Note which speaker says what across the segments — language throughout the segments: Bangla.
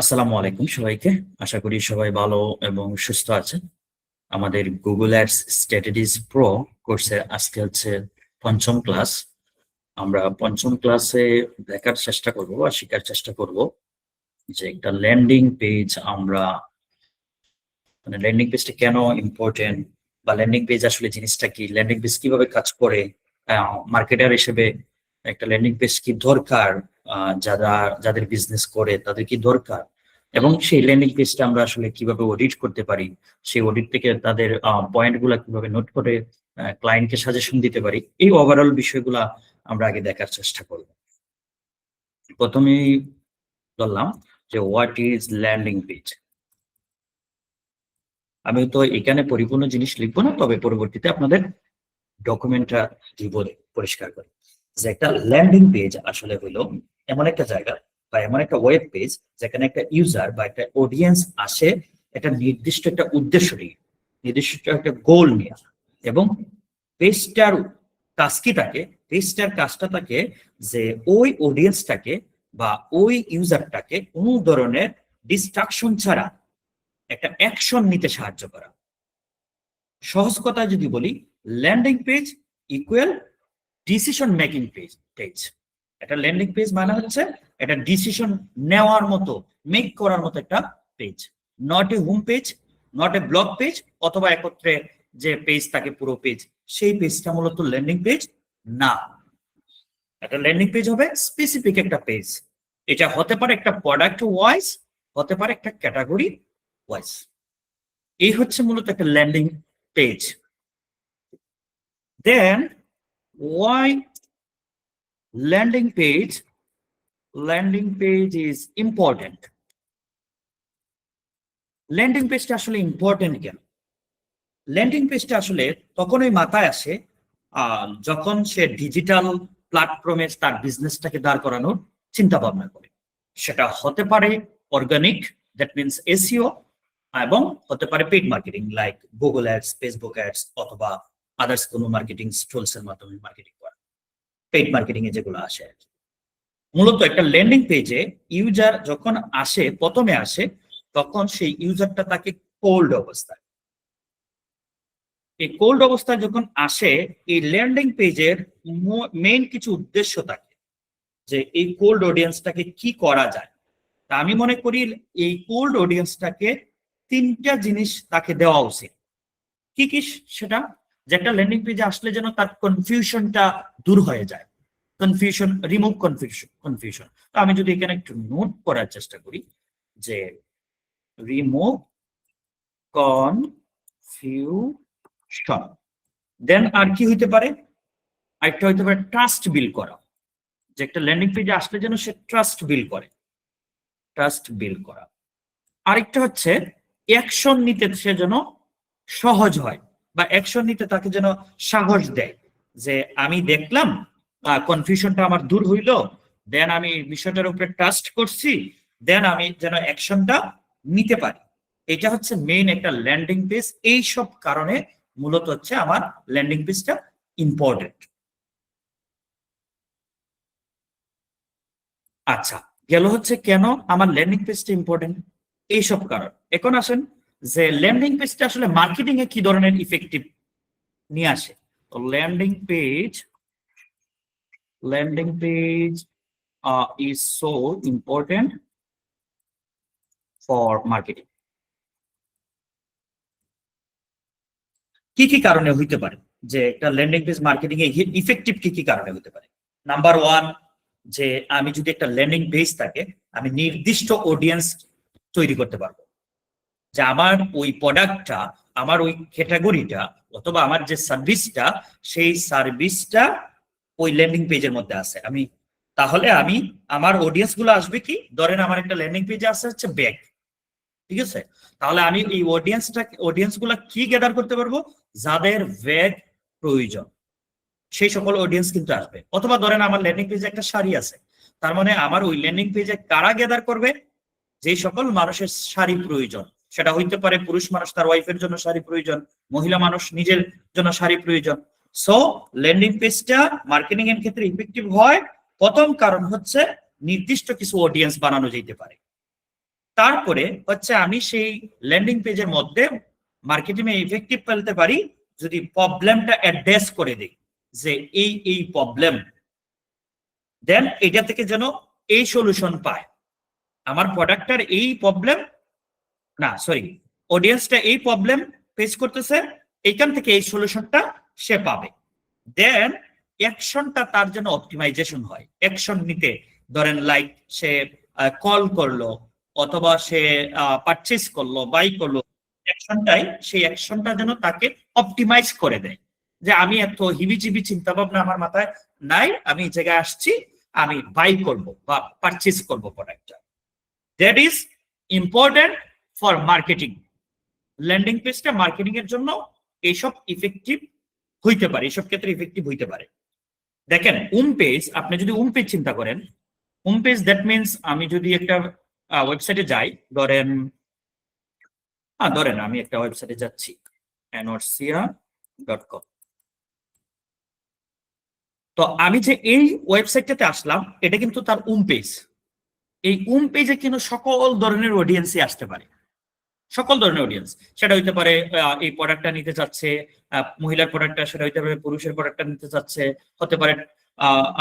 Speaker 1: আসসালামু আলাইকুম সবাইকে। আশা করি সবাই ভালো এবং সুস্থ আছেন। আমাদের গুগল অ্যাডস স্ট্র্যাটেজিস প্রো কোর্সের আজকে হচ্ছে পঞ্চম ক্লাস। আমরা পঞ্চম ক্লাসে দেখার চেষ্টা করব বা শেখার চেষ্টা করব যে একটা ল্যান্ডিং পেজ আমরা মানে ল্যান্ডিং পেজটা কেন ইম্পর্টেন্ট বা ল্যান্ডিং পেজ আসলে জিনিসটা কি, ল্যান্ডিং পেজ কিভাবে কাজ করে, মার্কেটার হিসেবে একটা ল্যান্ডিং পেজ কি দরকার, যারা যাদের বিজনেস করে তাদের কি দরকার, এবং সেই ল্যান্ডিং পেজটা আমরা আসলে কিভাবে অডিট করতে পারি, সেই অডিট থেকে তাদের পয়েন্ট গুলা কিভাবে নোট করে ক্লায়েন্টকে সাজেশন দিতে পারি, এই ওভারঅল বিষয়গুলা আমরা আগে দেখার চেষ্টা করব। প্রথমেই বললাম যে হোয়াট ইজ ল্যান্ডিং পেজ। আমি তো এখানে পরিপূর্ণ জিনিস লিখবো না, তবে পরবর্তীতে আপনাদের ডকুমেন্টটা দিব পরিষ্কার করে যে একটা ল্যান্ডিং পেজ আসলে হলো এমন একটা জায়গা বা এমন একটা ওয়েব পেজ যেখানে একটা ইউজার বা একটা অডিয়েন্স আসে একটা নির্দিষ্ট একটা উদ্দেশ্য নিয়ে, নির্দিষ্ট একটা গোল নিয়ে, এবং পেজটার কাজ কি থাকে, পেজটার কাজটা থাকে যে ওই অডিয়েন্সটাকে বা ওই ইউজারটাকে কোনো ধরনের ডিস্ট্রাকশন ছাড়া একটা অ্যাকশন নিতে সাহায্য করা। সহজ কথা যদি বলি, landing page equal decision making page. একটা ল্যান্ডিং পেজ মানে হচ্ছে একটা ডিসিশন নেওয়ার মতো, মেক করার মতো একটা page, not a home page, not a blog page, অথবা একত্রে যে পেজ থাকে পুরো পেজ, সেই পেজটা মূলত ল্যান্ডিং পেজ না। একটা ল্যান্ডিং পেজ হবে স্পেসিফিক একটা পেজ। এটা হতে পারে একটা প্রোডাক্ট ওয়াইজ, হতে পারে একটা ক্যাটাগরি ওয়াইজ। এই হচ্ছে মূলত একটা landing page. Then why landing page is important. Landing পেজটা আসলে ইম্পর্টেন্ট কেন? ল্যান্ডিং পেজটা আসলে তখনই মাথায় আসে যখন সে ডিজিটাল প্ল্যাটফর্মে তার বিজনেসটাকে দাঁড় করানোর চিন্তা ভাবনা করে। সেটা হতে পারে অর্গানিক, দ্যাট মিনস এসইও, এবং হতে পারে paid marketing like Google ads, Facebook ads, অথবা আদার্স কোনো মার্কেটিং টুলস এর মাধ্যমে মার্কেটিং করা, পেইড মার্কেটিং এ যেগুলো আসে। মূলত একটা ল্যান্ডিং পেজে ইউজার যখন আসে, প্রথমে আসে, তখন সেই ইউজারটা তাকে কোল্ড অবস্থায়, এই কোল্ড অবস্থায় যখন আসে, এই ল্যান্ডিং পেজের মেইন কিছু উদ্দেশ্য থাকে যে এই কোল্ড অডিয়েন্সটাকে কি করা যায়। তা আমি মনে করি এই কোল্ড অডিয়েন্সটাকে তিনটা জিনিস তাকে দেওয়া উচিত। কি কি সেটা? যে একটা ল্যান্ডিং পেজে আসলে যেন তার কনফিউশনটা দূর হয়ে যায়, কনফিউশন, রিমুভ কনফিউশন। তো আমি যদি এখানে একটু নোট করার চেষ্টা করি যে রিমুভ কনফিউশন, দেন আর কি হইতে পারে? আরেকটা হইতে পারে ট্রাস্ট বিল্ড করা, যে একটা ল্যান্ডিং পেজে আসলে যেন সে ট্রাস্ট বিল্ড করে, ট্রাস্ট বিল্ড করা। আরেকটা হচ্ছে অ্যাকশন নিতে সে যেন সহজ হয়, বা অ্যাকশন নিতে তাকে যেন সাহস দেয়, যে আমি দেখলাম কনফিউশনটা আমার দূর হইলো, দেন আমি বিষয়টার উপরে ট্রাস্ট করছি, দেন আমি যেন অ্যাকশনটা নিতে পারি। এটা হচ্ছে মেইন একটা ল্যান্ডিং পেজ। এই সব কারণে মূলত হচ্ছে আমার ল্যান্ডিং পেজটা ইম্পর্টেন্ট। আচ্ছা, গেল হচ্ছে কেন আমার ল্যান্ডিং পেজটা ইম্পর্টেন্ট, এইসব কারণ। এখন আসেন যে ল্যান্ডিং পেজটা আসলে মার্কেটিং এ কি ধরনের ইফেক্টিভ নিয়ে আসে। তো landing page is so important for marketing. কি কি কারণে হইতে পারে যে একটা ল্যান্ডিং পেজ মার্কেটিং এ ইফেক্টিভ, কি কি কারণে হতে পারে? নাম্বার ওয়ান, যে আমি যদি একটা ল্যান্ডিং পেজ থাকে, আমি নির্দিষ্ট অডিয়েন্স তৈরি করতে পারবো, যে আমার ওই প্রোডাক্টটা, আমার ওই ক্যাটাগরিটা, অথবা আমার যে সার্ভিসটা, সেই সার্ভিসটা ওই ল্যান্ডিং পেজের মধ্যে আছে। আমি তাহলে আমি আমার অডিয়েন্স গুলো আসবে কি, ধরেন আমার একটা ল্যান্ডিং পেজে আছে হচ্ছে ব্যাগ, ঠিক আছে? তাহলে আমি এই অডিয়েন্স গুলা কি গ্যাদার করতে পারবো? যাদের ব্যাগ প্রয়োজন, সেই সকল অডিয়েন্স কিন্তু আসবে। অথবা ধরেন আমার ল্যান্ডিং পেজে একটা শাড়ি আছে, তার মানে আমার ওই ল্যান্ডিং পেজে কারা গ্যাদার করবে? যে সকল মানুষের শাড়ি প্রয়োজন। সেটা হইতে পারে পুরুষ মানুষ, তার ওয়াইফের জন্য শাড়ি প্রয়োজন, মহিলা মানুষ নিজের জন্য শাড়ি প্রয়োজন। সো ল্যান্ডিং পেজটা মার্কেটিং এর ক্ষেত্রে ইফেক্টিভ হয়, প্রথম কারণ হচ্ছে নির্দিষ্ট কিছু অডিয়েন্স বানানো যেতে পারে। তারপরে হচ্ছে আমি সেই ল্যান্ডিং পেজের মধ্যে মার্কেটিং এ ইফেক্টিভ ফেলতে পারি যদি প্রবলেমটা অ্যাড্রেস করে দিই যে এই প্রবলেম, দেন এটা থেকে যেন এই সলিউশন পায়। আমার প্রোডাক্টটার এই প্রবলেম, না সরি, অডিয়েন্সটা এই প্রবলেম ফেস করতেছে, এইখান থেকে এই সলিউশনটা সে পাবে। দেন অ্যাকশনটা তার জন্য অপটিমাইজেশন হয়। অ্যাকশন নিতে ধরেন লাইক সে কল করলো অথবা সে পারচেজ করলো, বাই করলো, অ্যাকশনটাই সেই অ্যাকশনটা যেন তাকে অপটিমাইজ করে দেয় যে আমি এত হিবিজিবি চিন্তা ভাবনা আমার মাথায় নাই, আমি এই জায়গায় আসছি, আমি বাই করব বা পারচেজ করব প্রোডাক্টটা। That is important for marketing. Landing পেজটা মার্কেটিং এর জন্য এইসব ইফেক্টিভ হইতে পারে, এইসব ক্ষেত্রে ইফেক্টিভ হইতে পারে। দেখেন পেজ, আপনি যদি পেজ চিন্তা করেন, পেজ দ্যাট মিনস আমি যদি একটা ওয়েবসাইটে যাই, ধরেন আমি একটা ওয়েবসাইটে যাচ্ছি anorsia.com। তো আমি যে এই ওয়েবসাইটটাতে আসলাম, এটা কিন্তু তার পেজ। এই পেজে কিন্তু সকল ধরনের অডিয়েন্সই আসতে পারে, সকল ধরনের অডিয়েন্স। সেটা হইতে পারে এই প্রোডাক্টটা নিতে চাচ্ছে মহিলার প্রোডাক্টটা, সেটা হইতে পারে পুরুষের প্রোডাক্টটা নিতে চাচ্ছে, হতে পারে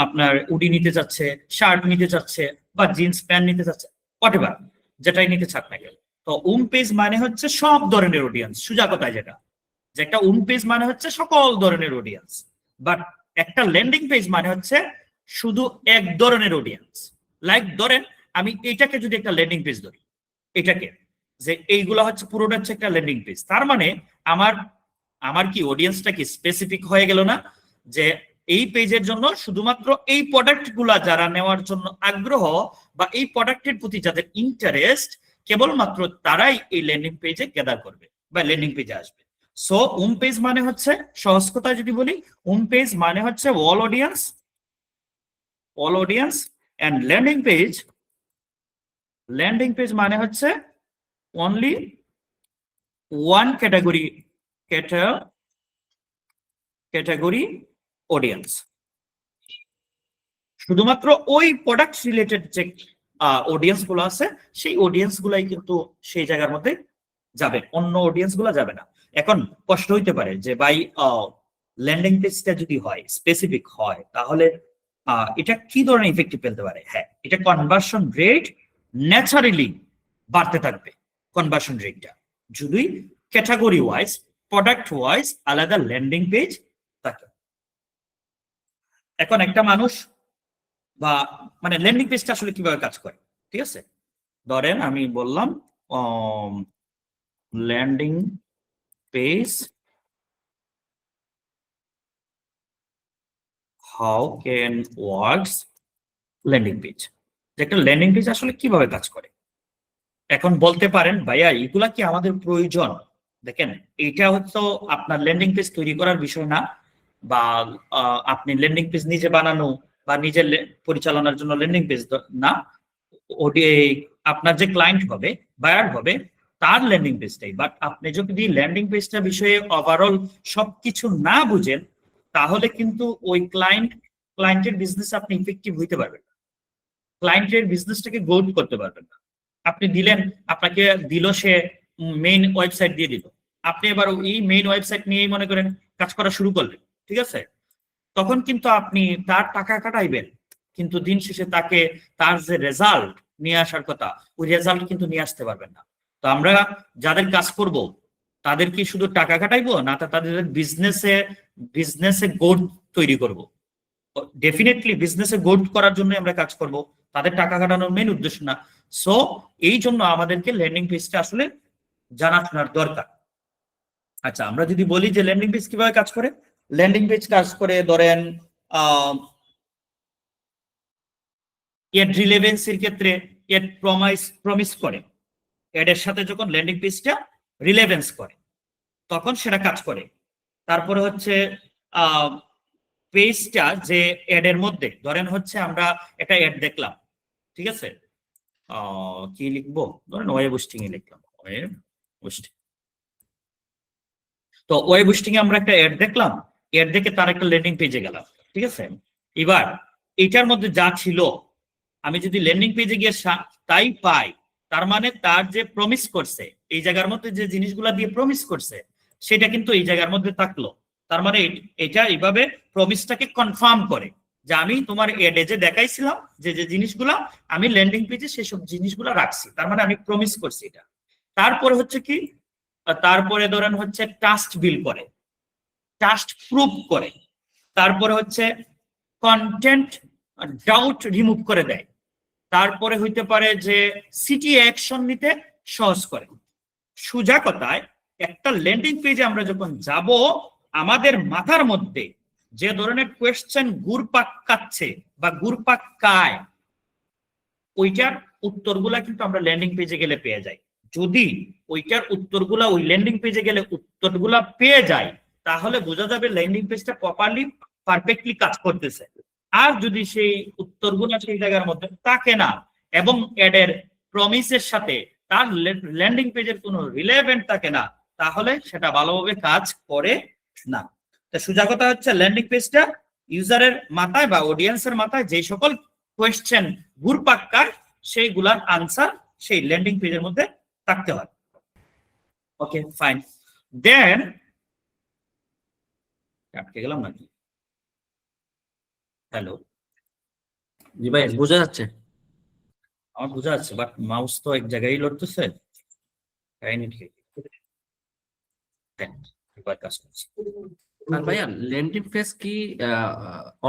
Speaker 1: আপনার উডি নিতে চাচ্ছে, শার্ট নিতে চাচ্ছে, বা জিন্স প্যান্ট নিতে চাচ্ছে, হোয়াটএভার যেটাই নিতে চাক না কেন। তো পেজ মানে হচ্ছে সব ধরনের অডিয়েন্স, সোজা কথায় যেটা, যে একটা পেজ মানে হচ্ছে সকল ধরনের অডিয়েন্স। বাট একটা ল্যান্ডিং পেজ মানে হচ্ছে শুধু এক ধরনের অডিয়েন্স। লাইক ধরেন আমি এটাকে যদি একটা ল্যান্ডিং পেজ ধরি, এটাকে যে এইগুলা হচ্ছে পুরোটা হচ্ছে একটা ল্যান্ডিং পেজ, তার মানে আমার কি অডিয়েন্সটা কি স্পেসিফিক হয়ে গেল না, যে এই পেজের জন্য শুধুমাত্র এই প্রোডাক্ট গুলা যারা নেওয়ার জন্য আগ্রহ বা এই প্রোডাক্টের প্রতি যাদের ইন্টারেস্ট, কেবলমাত্র তারাই এই ল্যান্ডিং পেজে গ্যাদার করবে বা ল্যান্ডিং পেজে আসবে। সো পেজ মানে হচ্ছে, সহজ কথায় যদি বলি, পেজ মানে হচ্ছে all audience and landing page মানে হচ্ছে only one category audience। শুধুমাত্র ওই প্রোডাক্ট রিলেটেড যে অডিয়েন্স গুলো আছে, সেই অডিয়েন্স গুলাই কিন্তু সেই জায়গার মধ্যে যাবে, অন্য অডিয়েন্স গুলা যাবে না। এখন কষ্ট হইতে পারে যে ভাই ল্যান্ডিং পেজটা যদি হয় স্পেসিফিক হয়, তাহলে এটা কি ধরনের ইফেক্টিভ ফেলতে পারে? হ্যাঁ, এটা কনভার্সন রেট ন্যাচারালি বাড়তে থাকবে। কনভার্সন রেটটা যদি ক্যাটাগরি ওয়াইজ, প্রোডাক্ট ওয়াইজ আলাদা ল্যান্ডিং পেজ থাকে। এখন একটা মানুষ বা মানে ল্যান্ডিং পেজটা আসলে কিভাবে কাজ করে, ঠিক আছে? ধরেন আমি বললাম landing page, how can works landing page, যে একটা ল্যান্ডিং পেজ আসলে কিভাবে কাজ করে। এখন বলতে পারেন ভাইয়া এগুলা কি আমাদের প্রয়োজন? দেখেন, এটা হচ্ছে আপনার ল্যান্ডিং পেজ তৈরি করার বিষয় না, বা আপনি ল্যান্ডিং পেজ নিজে বানানো বা নিজের পরিচালনার জন্য ল্যান্ডিং পেজ না, আপনার যে ক্লায়েন্ট হবে, বায়ার হবে, তার ল্যান্ডিং পেজটাই। বাট আপনি যদি ল্যান্ডিং পেজটা বিষয়ে ওভারঅল সবকিছু না বুঝেন, তাহলে কিন্তু ওই ক্লায়েন্টের বিজনেস আপনি ইফেক্টিভ হইতে পারবেন না, ক্লায়েন্টের বিজনেসটাকে গ্রো করতে পারবেন না। আপনি দিলেন, আপনাকে দিল সে মেইন ওয়েবসাইট দিয়ে দিল, আপনি এবার এই মেইন ওয়েবসাইট নিয়েই মনে করেন কাজ করা শুরু করলেন, ঠিক আছে? তখন কিন্তু আপনি তার টাকা কাটাইবেন, কিন্তু দিন শেষে তাকে তার যে রেজাল্ট নিয়ে আসার কথা, ওই রেজাল্ট কিন্তু নিয়ে আসতে পারবেন না। তো আমরা যাদের কাজ করব তাদের কি শুধু টাকা কাটাইবো না, তাদের বিজনেসে গোড তৈরি করব? ডেফিনেটলি বিজনেসে গোড করার জন্য আমরা কাজ করব, তাদের টাকা কাটানোর মেইন উদ্দেশ্য না। সো এই জন্য আমাদেরকে ল্যান্ডিং পেজটা আসলে জানাশোনার দরকার। আচ্ছা, আমরা যদি বলি যে ল্যান্ডিং পেজ কিভাবে কাজ করে, ল্যান্ডিং পেজ কাজ করে ধরেন এড রিলেভেন্সির ক্ষেত্রে এড প্রমিস করে, এডের সাথে যখন ল্যান্ডিং পেজটা রিলেভেন্স করে তখন সেটা কাজ করে। তারপরে হচ্ছে পেজটা যে এডের মধ্যে, ধরেন হচ্ছে আমরা একটা এড দেখলাম, ঠিক আছে? কি লিখবো, ধরেন ওয়েব হোস্টিং এ লিখলাম, ওয়েব হোস্টিং। তো ওয়েব হোস্টিং এ আমরা একটা এড দেখলাম, এড দেখে তার একটা ল্যান্ডিং পেজে গেলাম, ঠিক আছে? এবার এটার মধ্যে যা ছিল আমি যদি ল্যান্ডিং পেজে গিয়ে তাই পাই, তার মানে তার যে প্রমিস করছে এই জায়গার মধ্যে যে জিনিসগুলা দিয়ে প্রমিস করছে সেটা কিন্তু এই জায়গার মধ্যে থাকলো। তার মানে এটা এইভাবে প্রমিসটাকে কনফার্ম করে যে আমি তোমার এডে যে দেখাইছিলাম যে যে জিনিসগুলা আমি ল্যান্ডিং পেজে সেসব জিনিসগুলা রাখছি, তার মানে আমি প্রমিস করছি এটা। তারপরে হচ্ছে কি, তারপরে ধরেন হচ্ছে ট্রাস্ট বিল করে, ট্রাস্ট প্রুভ করে, তারপরে হচ্ছে কন্টেন্ট ডাউট রিমুভ করে দেয়, তারপরে হইতে পারে যে সিটি অ্যাকশন নিতে সহজ করে। সোজা কথায় একটা ল্যান্ডিং পেজে আমরা যখন যাব আমাদের মাথার মধ্যে যে ধরনের কোয়েশ্চেন ঘুরপাক কাচ্ছে বা ঘুরপাক কায় ওইটার উত্তরগুলা কিন্তু আমরা ল্যান্ডিং পেজে গেলে পেয়ে যাই। যদি ওইটার উত্তরগুলা ওই ল্যান্ডিং পেজে গেলে উত্তরগুলা পেয়ে যায় তাহলে বোঝা যাবে ল্যান্ডিং পেজটা প্রপারলি পারফেক্টলি কাজ করতেছে। আর যদি সেই উত্তরগুলা সেই জায়গার মধ্যে থাকে না এবং এডের প্রমিসের সাথে তার ল্যান্ডিং পেজের কোনো রিলেভেন্ট থাকে না তাহলে সেটা ভালোভাবে কাজ করে না। তো সোজা কথা হচ্ছে ল্যান্ডিং পেজটা ইউজারের মাথায় বা অডিয়েন্সের মাথায় যে সকল কোয়েশ্চেন ঘুরপাক কার সেইগুলার আনসার সেই ল্যান্ডিং পেজের মধ্যে থাকতে হয়। ওকে ফাইন, দেন আটকে গেলাম নাকি? হ্যালো,
Speaker 2: জি ভাই, বোঝা যাচ্ছে?
Speaker 1: আমার বোঝা যাচ্ছে বাট মাউস তো এক জায়গায় লড়তেছে। এবার কাজ করছে।
Speaker 2: আর ভাইয়া ল্যান্ডিং পেজ কি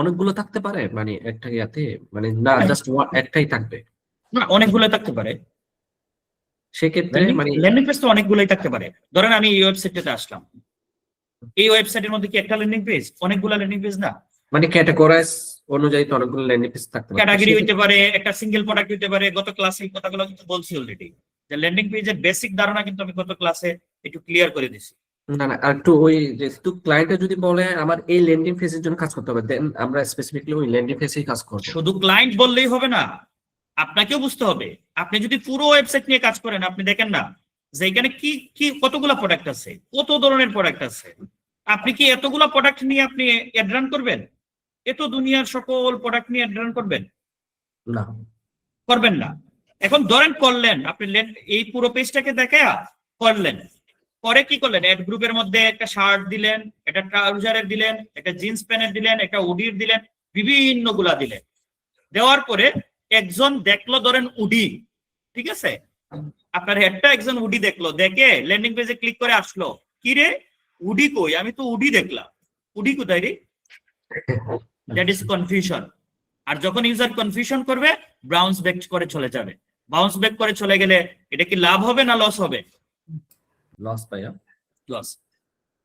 Speaker 2: অনেকগুলো থাকতে পারে, মানে একটা ইয়াতে, মানে না জাস্ট একটাই থাকবে?
Speaker 1: না, অনেকগুলো থাকতে পারে।
Speaker 2: সেক্ষেত্রে মানে
Speaker 1: ল্যান্ডিং পেজ তো অনেকগুলোই থাকতে পারে। ধরেন আমি এই ওয়েবসাইটটাতে আসলাম, এই ওয়েবসাইটের মধ্যে কি একটা ল্যান্ডিং পেজ? অনেকগুলো ল্যান্ডিং পেজ না,
Speaker 2: মানে ক্যাটাগরাইজ অনুযায়ী তো অনেকগুলো ল্যান্ডিং পেজ থাকতে পারে।
Speaker 1: ক্যাটাগরি হইতে পারে, একটা সিঙ্গেল প্রোডাক্ট হইতে পারে। গত ক্লাসে এই কথাগুলো কিন্তু বলছি অলরেডি, যে ল্যান্ডিং পেজের বেসিক ধারণা কিন্তু আমি গত ক্লাসে একটু ক্লিয়ার করে দিছি।
Speaker 2: না না, আর একটু ওই যেহেতু ক্লায়েন্টে যদি বলে আমার এই ল্যান্ডিং পেজের জন্য কাজ করতে হবে, দেন আমরা স্পেসিফিকলি ওই ল্যান্ডিং পেজেই কাজ করব।
Speaker 1: শুধু ক্লায়েন্ট বললেই হবে না, আপনাকেও বুঝতে হবে। আপনি যদি পুরো ওয়েবসাইট নিয়ে কাজ করেন, আপনি দেখেন না যে এখানে কি কি কতগুলো প্রোডাক্ট আছে, কত ধরনের প্রোডাক্ট আছে। আপনি কি এতগুলো প্রোডাক্ট নিয়ে আপনি অ্যাড রান করবেন? এত দুনিয়ার সকল প্রোডাক্ট নিয়ে অ্যাড রান করবেন?
Speaker 2: না,
Speaker 1: করবেন না। এখন ধরেন করলেন, আপনি এই পুরো পেজটাকে দেখে করলেন, পরে কি করলেন? অ্যাড গ্রুপের মধ্যে একটা শার্ট দিলেন, একটা ট্রাউজারের দিলেন, একটা জিন্স প্যান্টের দিলেন, একটা উডির দিলেন, বিভিন্ন গুলা দিলেন। দেওয়ার পরে একজন দেখলো, ধরেন উডি, ঠিক আছে, আপনার হেডটা একজন উডি দেখলো, দেখে ল্যান্ডিং পেজে ক্লিক করে আসলো, কি রে উডি কই? আমি তো উডি দেখলাম, উডি কোথায় রে? That is confusion. আর যখন ইউজার কনফিউশন করবে বাউন্স ব্যাক করে চলে যাবে। বাউন্স ব্যাক করে চলে গেলে এটা কি লাভ হবে না লস হবে?
Speaker 2: লস ভাইয়া,
Speaker 1: লস।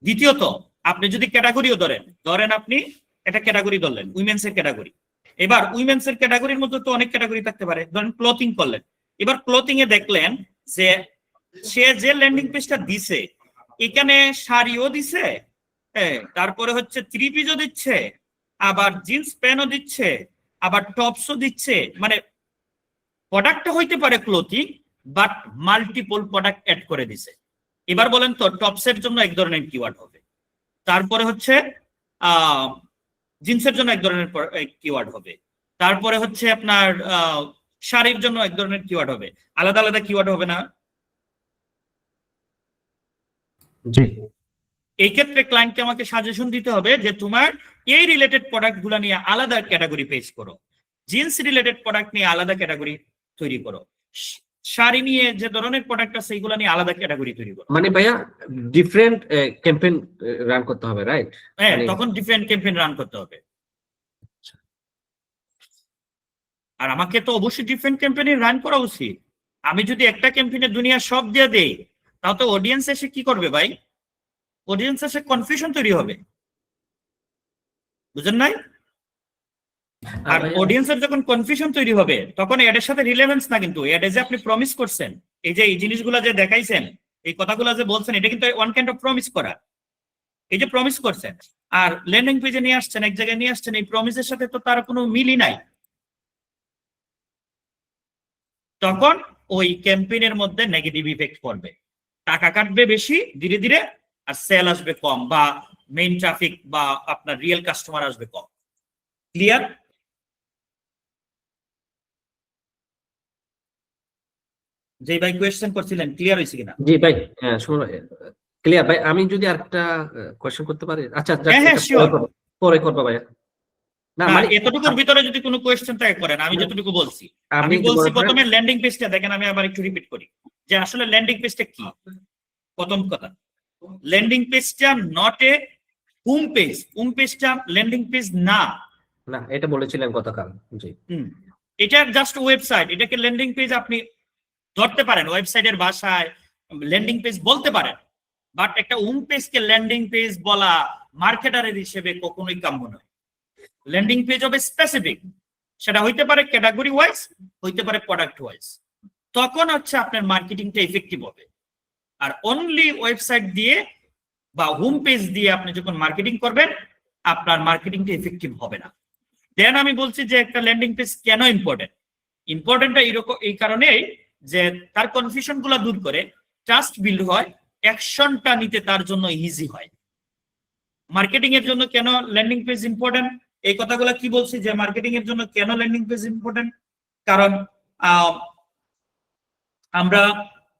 Speaker 1: দ্বিতীয়ত, আপনি যদি ক্যাটাগরিও ধরেন আপনি একটা ক্যাটাগরি ধরলেন, উইমেন্স এর ক্যাটাগরি। এবার উইমেন্স এর ক্যাটাগরির মধ্যে তো অনেক ক্যাটাগরি থাকতে পারে। ধরেন ক্লথিং করলেন, এবার ক্লথিং এ দেখলেন যে সে যে ল্যান্ডিং পেজটা দিছে এখানে শাড়িও দিছে, হ্যাঁ, তারপরে হচ্ছে থ্রি পিসও দিচ্ছে, আবার জিন্স প্যান্টও দিচ্ছে, আবার টপসও দিচ্ছে। মানে প্রোডাক্টটা হইতে পারে clothing, but multiple product add করে দিছে। এবার বলেন তো টপসের জন্য এক ধরনের কিওয়ার্ড হবে, তারপরে হচ্ছে জিন্সের জন্য এক ধরনের কিওয়ার্ড হবে, তারপরে হচ্ছে আপনার শাড়ির জন্য এক ধরনের কিওয়ার্ড হবে। আলাদা আলাদা কিওয়ার্ড হবে না?
Speaker 2: জি।
Speaker 1: এই ক্ষেত্রে ক্লায়েন্টকে আমাকে সাজেশন দিতে হবে যে তোমার এই রিলেটেড প্রোডাক্ট গুলা নিয়ে আলাদা ক্যাটাগরি পেজ করো, জিন্স রিলেটেড প্রোডাক্ট নিয়ে আলাদা ক্যাটাগরি তৈরি করো, শাড়ি নিয়ে যে ধরনের প্রোডাক্ট আছে সেইগুলো নিয়ে আলাদা ক্যাটাগরি তৈরি করো।
Speaker 2: মানে ভাইয়া ডিফারেন্ট ক্যাম্পেইন রান করতে হবে, রাইট?
Speaker 1: হ্যাঁ, তখন ডিফারেন্ট ক্যাম্পেইন রান করতে হবে। আর আমাকে তো অবশ্যই ডিফারেন্ট ক্যাম্পেইন রান করা উচিত। আমি যদি একটা ক্যাম্পেইনে দুনিয়া সব দিয়ে দেই তাও তো অডিয়েন্স এসে কি করবে ভাই? অডিয়েন্স এসে কনফিউশন তৈরি হবে, বুঝেন নাই? আর অডিয়েন্সের যখন কনফিউশন তৈরি হবে তখন এর সাথে রিলেভেন্স না, কিন্তু এর যে আপনি প্রমিস করছেন, এই যে এই জিনিসগুলো যে দেখাইছেন, এই কথাগুলো যে বলছেন, এটা কিন্তু ওয়ান কাইন্ড অফ প্রমিস করা। এই যে প্রমিস করছেন আর ল্যান্ডিং পেজে নিয়ে আসছেন, এক জায়গায় নিয়ে আসছেন, এই প্রমিসের সাথে তো তার কোনো মিলই নাই। তখন ওই ক্যাম্পেইনের মধ্যে নেগেটিভ ইফেক্ট পড়বে, টাকা কাটবে বেশি ধীরে ধীরে, আর সেল আসবে কম, বা মেইন ট্রাফিক বা আপনার রিয়েল কাস্টমার আসবে কম। ক্লিয়ার? যে ভাই কোয়েশ্চেন করছিলেন ক্লিয়ার হয়েছে কিনা?
Speaker 2: জি ভাই, হ্যাঁ শুনুন, ক্লিয়ার ভাই। আমি যদি আরেকটা কোয়েশ্চেন করতে পারি? আচ্ছা যাক,
Speaker 1: হ্যাঁ,
Speaker 2: এটা
Speaker 1: শিওর।
Speaker 2: পরে করবো ভাইয়া। না
Speaker 1: না,
Speaker 2: মানে
Speaker 1: এতটুকুর ভিতরে যদি কোনো কোয়েশ্চেন থাকে করেন, আমি যতটুকু বলছি।
Speaker 2: আপনি
Speaker 1: আমি
Speaker 2: যদি
Speaker 1: বলছি
Speaker 2: মনে করেন,
Speaker 1: প্রথমে ল্যান্ডিং পেজটা দেখেন, আমি আবার একটু রিপিট করি যে আসলে ল্যান্ডিং পেজটা কি। প্রথম কথা, ল্যান্ডিং পেজটা not a home page. Home পেজটা ল্যান্ডিং পেজ না।
Speaker 2: না এটা বলেছিলেন গতকাল। জি
Speaker 1: এটা জাস্ট ওয়েবসাইট। এটাকে ল্যান্ডিং পেজ আপনি ধরতে পারেন, ওয়েবসাইটের ভাষায় ল্যান্ডিং পেজ বলতে পারেন, বাট একটা হোম পেজকে ল্যান্ডিং পেজ বলা মার্কেটারের হিসেবে কখনোই কাম্য নয়। ল্যান্ডিং পেজ হবে স্পেসিফিক, সেটা হইতে পারে ক্যাটাগরি ওয়াইজ, হইতে পারে প্রোডাক্ট ওয়াইজ। তখন হচ্ছে আপনার মার্কেটিংটা ইফেক্টিভ হবে। আর অনলি ওয়েবসাইট দিয়ে বা হোম পেজ দিয়ে আপনি যখন মার্কেটিং করবেন, আপনার মার্কেটিংটা ইফেক্টিভ হবে না। দেন আমি বলছি যে একটা ল্যান্ডিং পেজ কেন ইম্পর্টেন্ট। ইম্পর্টেন্টটা এরকম এই কারণেই যে তার কনফিউশন গুলা দূর করে ট্রাস্ট বিল্ড হয়, অ্যাকশনটা নিতে তার জন্য ইজি হয়। মার্কেটিং এর জন্য কেন ল্যান্ডিং পেজ ইম্পর্টেন্ট, এই কথাগুলো কি বলছি যে মার্কেটিং এর জন্য কেন ল্যান্ডিং পেজ ইম্পর্টেন্ট। কারণ আমরা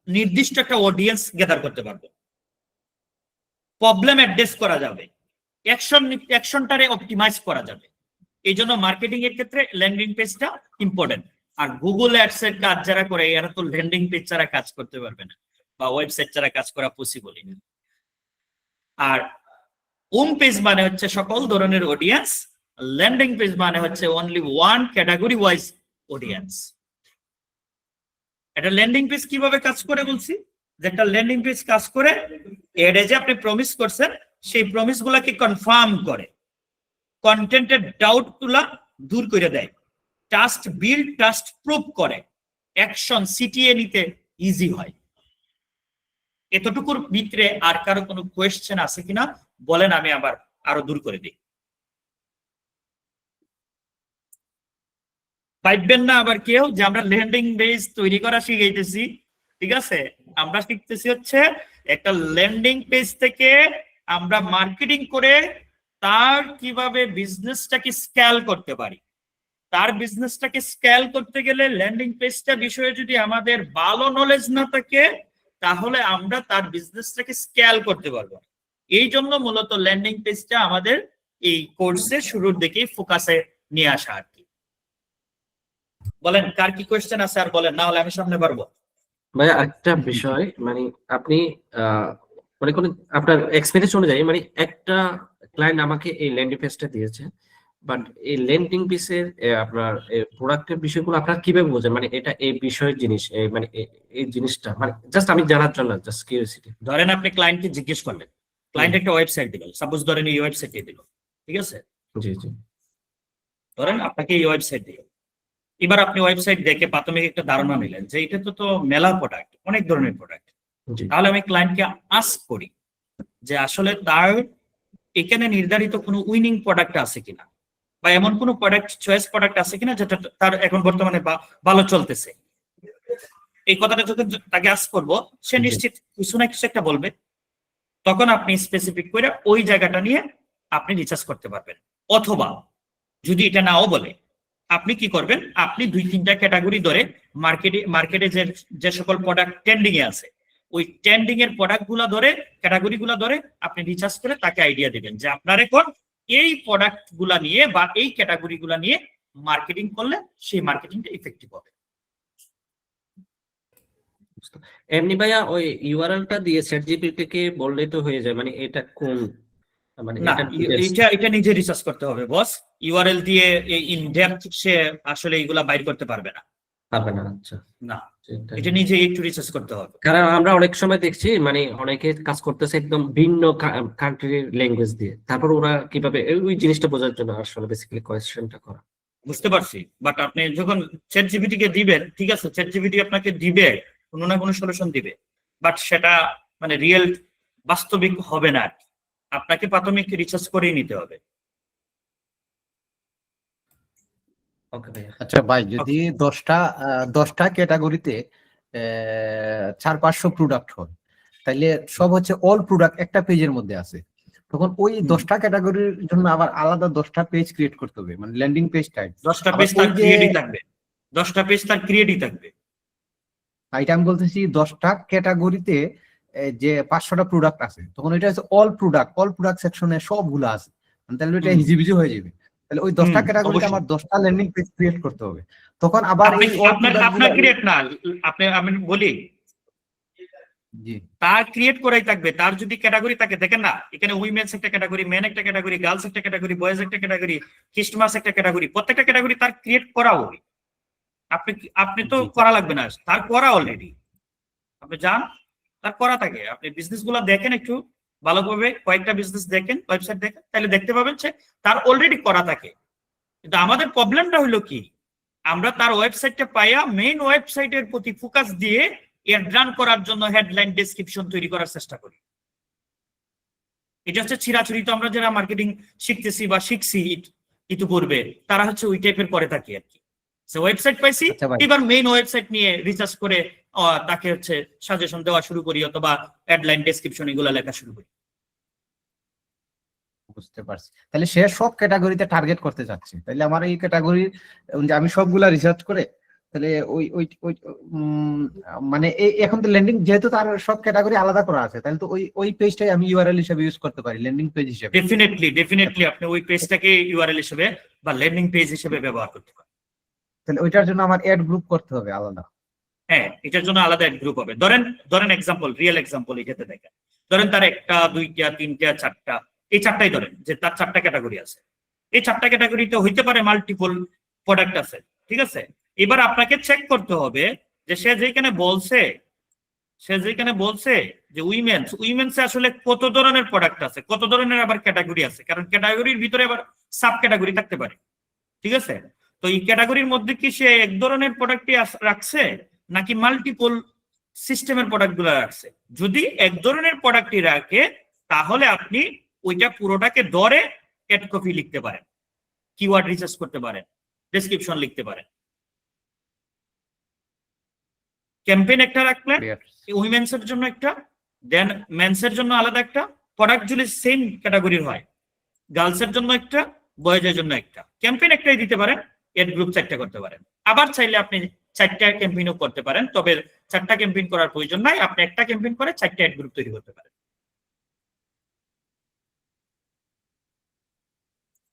Speaker 1: নির্দিষ্ট একটা অডিয়েন্স গেদার করতে পারবো, প্রবলেম অ্যাড্রেস করা যাবে, অ্যাকশনটারে অপটিমাইজ করা যাবে। এই জন্য মার্কেটিং এর ক্ষেত্রে ল্যান্ডিং পেজটা ইম্পর্টেন্ট। আর গুগল অ্যাডস এর কাজ যারা করে এরা তো ল্যান্ডিং পেজ ছাড়া কাজ করতে পারবে না, বা ওয়েবসাইট ছাড়া কাজ করা পসিবলই না। আর হোম পেজ মানে হচ্ছে সকল ধরনের অডিয়েন্স, ল্যান্ডিং পেজ মানে হচ্ছে only one category wise audience. একটা ল্যান্ডিং পেজ কিভাবে কাজ করে বলছি, যে একটা ল্যান্ডিং পেজ কাজ করে এডে যে আপনি প্রমিস করছেন সেই প্রমিস গুলাকে কনফার্ম করে, কন্টেন্টের ডাউট গুলা দূর করে দেয়, ট্রাস্ট বিল্ড, ট্রাস্ট প্রুভ করে, অ্যাকশন সিটিয়ে নিতে ইজি হয়। এতটুকুর ভিতরে আর কারো কোনো কোয়েশ্চেন আছে কিনা বলেন, আমি আবার আরো দূর করে দিই। পাইবেন না আবার কেউ যে আমরা ল্যান্ডিং পেজ তৈরি করা শিখাইতেছি, ঠিক আছে? আমরা শিখতেছি হচ্ছে একটা ল্যান্ডিং পেজ থেকে আমরা মার্কেটিং করে তার কিভাবে বিজনেসটাকে স্কেল করতে পারি। তার বিজনেসটাকে স্কেল করতে গেলে ল্যান্ডিং পেজটা বিষয়ে যদি আমাদের ভালো নলেজ না থাকে, তাহলে আমরা তার বিজনেসটাকে স্কেল করতে পারবো। এই জন্য মূলত ল্যান্ডিং পেজটা আমাদের এই কোর্সের শুরুর দিকেই ফোকাসে নিয়ে আসা আর কি। বলেন কার কি কোয়েশ্চেন আছে, আর বলেন, না হলে আমি সামনে পারবো।
Speaker 2: ভাইয়া একটা বিষয়, মানে আপনি মানে কোন আপনার এক্সপেরিয়েন্স অনুযায়ী, মানে একটা ক্লায়েন্ট আমাকে এই ল্যান্ডিং পেজটা দিয়েছে, বাট এই ল্যান্ডিং পেজের আপনার প্রোডাক্টের বিষয়গুলো আপনারা কিভাবে বোঝেন? মানে এটা এই বিষয়ের জিনিস, মানে এই জিনিসটা, মানে জাস্ট আমি জানার জন্য, জাস্ট কিউরিওসিটি।
Speaker 1: ধরেন আপনি ক্লায়েন্টকে জিজ্ঞেস করলেন, ক্লায়েন্ট একটা ওয়েবসাইট দিল, সাপোজ ধরেন এই ওয়েবসাইটে দিল, ঠিক আছে?
Speaker 2: জি জি
Speaker 1: ধরেন আপনাকে এই ওয়েবসাইট দিল, এবার আপনি ওয়েবসাইট দেখে প্রাথমিক একটা ধারণা নিলেন যে এটা তো মেলা প্রোডাক্ট, অনেক ধরনের প্রোডাক্ট।
Speaker 2: জি
Speaker 1: তাহলে আমি ক্লায়েন্টকে আস্ক করি যে আসলে তার এখানে নির্ধারিত কোনো উইনিং প্রোডাক্ট আছে কিনা, বা এমন কোনো প্রোডাক্ট চয়েস প্রোডাক্ট আছে কিনা যেটা তার এখন বর্তমানে ভালো চলতেছে। এই কথাটা যখন তাকে আস্ক করবো, সে নিশ্চিত কিছু না কিছু একটা বলবে। তখন আপনি স্পেসিফিক করে ওই জায়গাটা নিয়ে আপনি রিসার্চ করতে পারবেন। অথবা যদি এটা নাও বলে, আপনি কি করবেন, আপনি 2-3টা ক্যাটাগরি ধরে মার্কেটে যে সকল প্রোডাক্ট ট্রেন্ডিং এ আছে, ওই ট্রেন্ডিং এর প্রোডাক্ট গুলা ধরে, ক্যাটাগরি গুলা ধরে আপনি রিসার্চ করে তাকে আইডিয়া দিবেন যে আপনার এখন এই প্রোডাক্ট গুলা নিয়ে বা এই ক্যাটাগরি গুলা নিয়ে মার্কেটিং করলে সেই মার্কেটিংটা ইফেক্টিভ হবে।
Speaker 2: এমনি ভাইয়া ওই ইউআরএলটা দিয়ে চ্যাটজিপিটি কে বললেই তো হয়ে যায়, মানে এটা কোন, মানে
Speaker 1: না,
Speaker 2: এটা
Speaker 1: এটা নিজে রিসার্চ করতে হবে বস। ইউআরএল দিয়ে ইন ডেপথ সে আসলে এইগুলা বাইর করতে পারবে না।
Speaker 2: পারবে না? আচ্ছা,
Speaker 1: না,
Speaker 2: সেটাই।
Speaker 1: এটা নিজে একটু রিসার্চ করতে হবে।
Speaker 2: কারণ আমরা অনেক সময় দেখছি, মানে অনেকে কাজ করতেছে একদম ভিন্ন কান্ট্রির ল্যাঙ্গুয়েজ দিয়ে, তারপর ওরা কিভাবে ওই জিনিসটা বোঝার জন্য আসলে বেসিক্যালি কোয়েশ্চেনটা করা।
Speaker 1: বুঝতে পারছি, বাট আপনি যখন চ্যাটজিপিটি কে দিবেন, ঠিক আছে, চ্যাটজিপিটি আপনাকে দিবে কোনো না কোনো সলিউশন দিবে, বাট সেটা মানে রিয়েল বাস্তবিক হবে না। আপনাকে প্রাথমিক রিসার্চ করেই নিতে হবে।
Speaker 2: ওকে ভাইয়া।
Speaker 3: আচ্ছা ভাই, যদি 10টা ক্যাটাগরিতে 400-500 প্রোডাক্ট হয়, তাইলে সব হচ্ছে অল প্রোডাক্ট একটা পেজের মধ্যে আছে, তখন ওই 10টা ক্যাটাগরির জন্য আবার আলাদা 10টা পেজ ক্রিয়েট করতে হবে, মানে ল্যান্ডিং পেজ টাইপ।
Speaker 1: 10টা পেজ তার ক্রিয়েটই থাকবে, 10টা পেজ তার ক্রিয়েটই থাকবে।
Speaker 3: এটা আমি বলতেছি 10টা ক্যাটাগরিতে যে 500টা প্রোডাক্ট আছে, তখন এটা হচ্ছে অল প্রোডাক্ট সেকশনে সবগুলো আছে, তাহলে এটা হিজিবিজি হয়ে যাবে। তাহলে ওই 10টা ক্যাটাগরিতে আমার 10টা ল্যান্ডিং পেজ ক্রিয়েট করতে হবে। তখন আবার এই অল
Speaker 1: আপনার ক্রিয়েট না, আমি বলি
Speaker 3: জি
Speaker 1: তার ক্রিয়েট করাই থাকবে। তার যদি ক্যাটাগরি থাকে, দেখেন না এখানে উইমেন্স একটা ক্যাটাগরি, মেন একটা ক্যাটাগরি, গার্লস একটা ক্যাটাগরি, বয়েজ একটা ক্যাটাগরি, কাস্টমার্স একটা ক্যাটাগরি, প্রত্যেকটা ক্যাটাগরি তার ক্রিয়েট করা হবে। আপনি তো করা লাগবে না, তার করা অলরেডি। আপনি যান, তার করা থাকে। আপনি বিজনেস গুলা দেখেন একটু ভালোভাবে, কয়েকটা বিজনেস দেখেন, ওয়েবসাইট দেখেন, তাহলে দেখতে পাবেন যে তার অলরেডি করা থাকে। কিন্তু আমাদের প্রবলেমটা হলো কি, আমরা তার ওয়েবসাইটটা পাইয়া মেইন ওয়েবসাইটের প্রতি ফোকাস দিয়ে এর রান করার জন্য হেডলাইন ডেসক্রিপশন তৈরি করার চেষ্টা করি। এটা হচ্ছে ছিড়াছড়ি। তো আমরা যারা মার্কেটিং শিখতেছি বা শিখছি ইতিপূর্বে, তারা হচ্ছে ওই টাইপের করে থাকি আর কি। ওয়েবসাইট পাইছি,
Speaker 3: আচ্ছা ভাই,
Speaker 1: এবার মেইন ওয়েবসাইট নিয়ে রিসার্চ করে তাকে হচ্ছে সাজেশন দেওয়া শুরু করি, অথবা হেডলাইন ডেসক্রিপশন এগুলো লেখা শুরু করি।
Speaker 3: বুঝতে পারছি। তাহলে সে সব ক্যাটাগরিতে টার্গেট করতে চাচ্ছে, তাহলে আমার এই ক্যাটাগরি আমি সবগুলা রিসার্চ করে তাহলে ওই ওই ওই মানে এখন তো ল্যান্ডিং, যেহেতু তার সব ক্যাটাগরি আলাদা করা আছে, তাহলে তো ওই পেজটাই আমি ইউআরএল হিসেবে ইউজ করতে পারি, ল্যান্ডিং পেজ হিসেবে।
Speaker 1: ডেফিনেটলি আপনি ওই পেজটাকে ইউআরএল হিসেবে বা ল্যান্ডিং পেজ হিসেবে ব্যবহার করতে পারেন।
Speaker 3: তাহলে ওইটার জন্য আমার অ্যাড গ্রুপ করতে হবে আলাদা।
Speaker 1: হ্যাঁ, এটার জন্য আলাদা এক গ্রুপ হবে। ধরেন এক্সাম্পল, রিয়েল এক্সাম্পল এটাতে দেখেন। ধরেন তার 1টা 2টা 3টা 4টা, এই 4টাই ধরেন যে তার 4টা ক্যাটাগরি আছে। এই 4টা ক্যাটাগরিতে হইতে পারে মাল্টিপল প্রোডাক্ট আছে, ঠিক আছে। এবার আপনাকে চেক করতে হবে যে সে যেখানে বলছে যে উইমেন্সে আসলে কত ধরনের প্রোডাক্ট আছে, কত ধরনের আবার ক্যাটাগরি আছে, কারণ ক্যাটাগরির ভিতরে আবার সাব ক্যাটাগরি থাকতে পারে, ঠিক আছে। তো এই ক্যাটাগরির মধ্যে কি সে এক ধরনের প্রোডাক্টই রাখছে নাকি মাল্টিপল সিস্টেমের প্রোডাক্ট গুলো রাখছে? যদি এক ধরনের প্রোডাক্টই রাখে, তাহলে আপনি ওইটা পুরোটাকে ধরে অ্যাড কপি লিখতে পারেন, কিওয়ার্ড রিসার্চ করতে পারেন, ডেসক্রিপশন লিখতে পারেন। ক্যাম্পেইন একটা রাখলেন উইমেন্সের জন্য একটা, দেন মেন্সের জন্য আলাদা একটা প্রোডাক্ট, যদি সেম ক্যাটাগরির হয়, গার্লসের জন্য একটা, বয়েজের জন্য একটা। ক্যাম্পেইন একটাই দিতে পারেন, এড গ্রুপ 4টা করতে পারেন। আবার চাইলে আপনি 4টা ক্যাম্পেইনও করতে পারেন, তবে 4টা ক্যাম্পেইন করার প্রয়োজন নাই, আপনি একটা ক্যাম্পেইন করে 4টা এড গ্রুপ তৈরি করতে পারেন।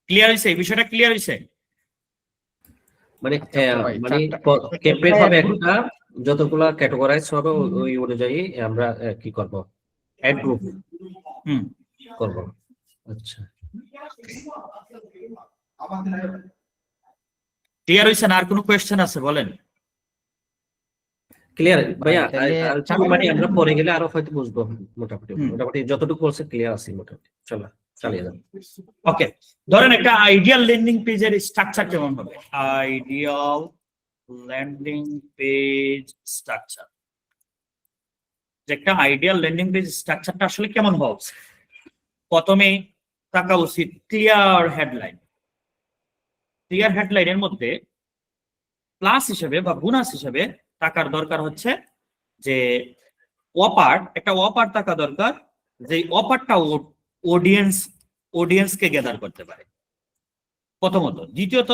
Speaker 1: ক্লিয়ার হয়েছে? এই বিষয়টা ক্লিয়ার হয়েছে?
Speaker 2: মানে
Speaker 3: ভাই,
Speaker 2: মানে
Speaker 3: 4টা
Speaker 2: ক্যাম্পেইন হবে একটা, যতগুলা ক্যাটাগরাইজ হবে ওই অনুযায়ী আমরা কি করব, অ্যাড গ্রুপ করব। আচ্ছা,
Speaker 1: ক্লিয়ার হয়েছে না? আর কোনো কোয়েশ্চেন আছে বলেন।
Speaker 2: ক্লিয়ার ভাইয়া?
Speaker 3: তাহলে
Speaker 2: মানে আমরা পরে গেলে আরো হয়তো বুঝবো। মোটামুটি যতটুকু বলছে ক্লিয়ার আছে মোটামুটি। চলো চালিয়ে যান।
Speaker 1: ওকে, ধরেন একটা আইডিয়াল ল্যান্ডিং পেজের স্ট্রাকচার কেমন হবে? আইডিয়াল ল্যান্ডিং পেজ স্ট্রাকচার, যে একটা আইডিয়াল ল্যান্ডিং পেজ স্ট্রাকচারটা আসলে কেমন হওয়া উচিত? প্রথমে থাকা উচিত ক্লিয়ার হেডলাইন। ক্লিয়ার হেডলাইনের মধ্যে প্লাস হিসেবে বা বোনাস হিসেবে থাকার দরকার হচ্ছে যে একটা অপার থাকা দরকার, যে অপারটা অডিয়েন্সকে গ্যাদার করতে পারে প্রথমত। দ্বিতীয়ত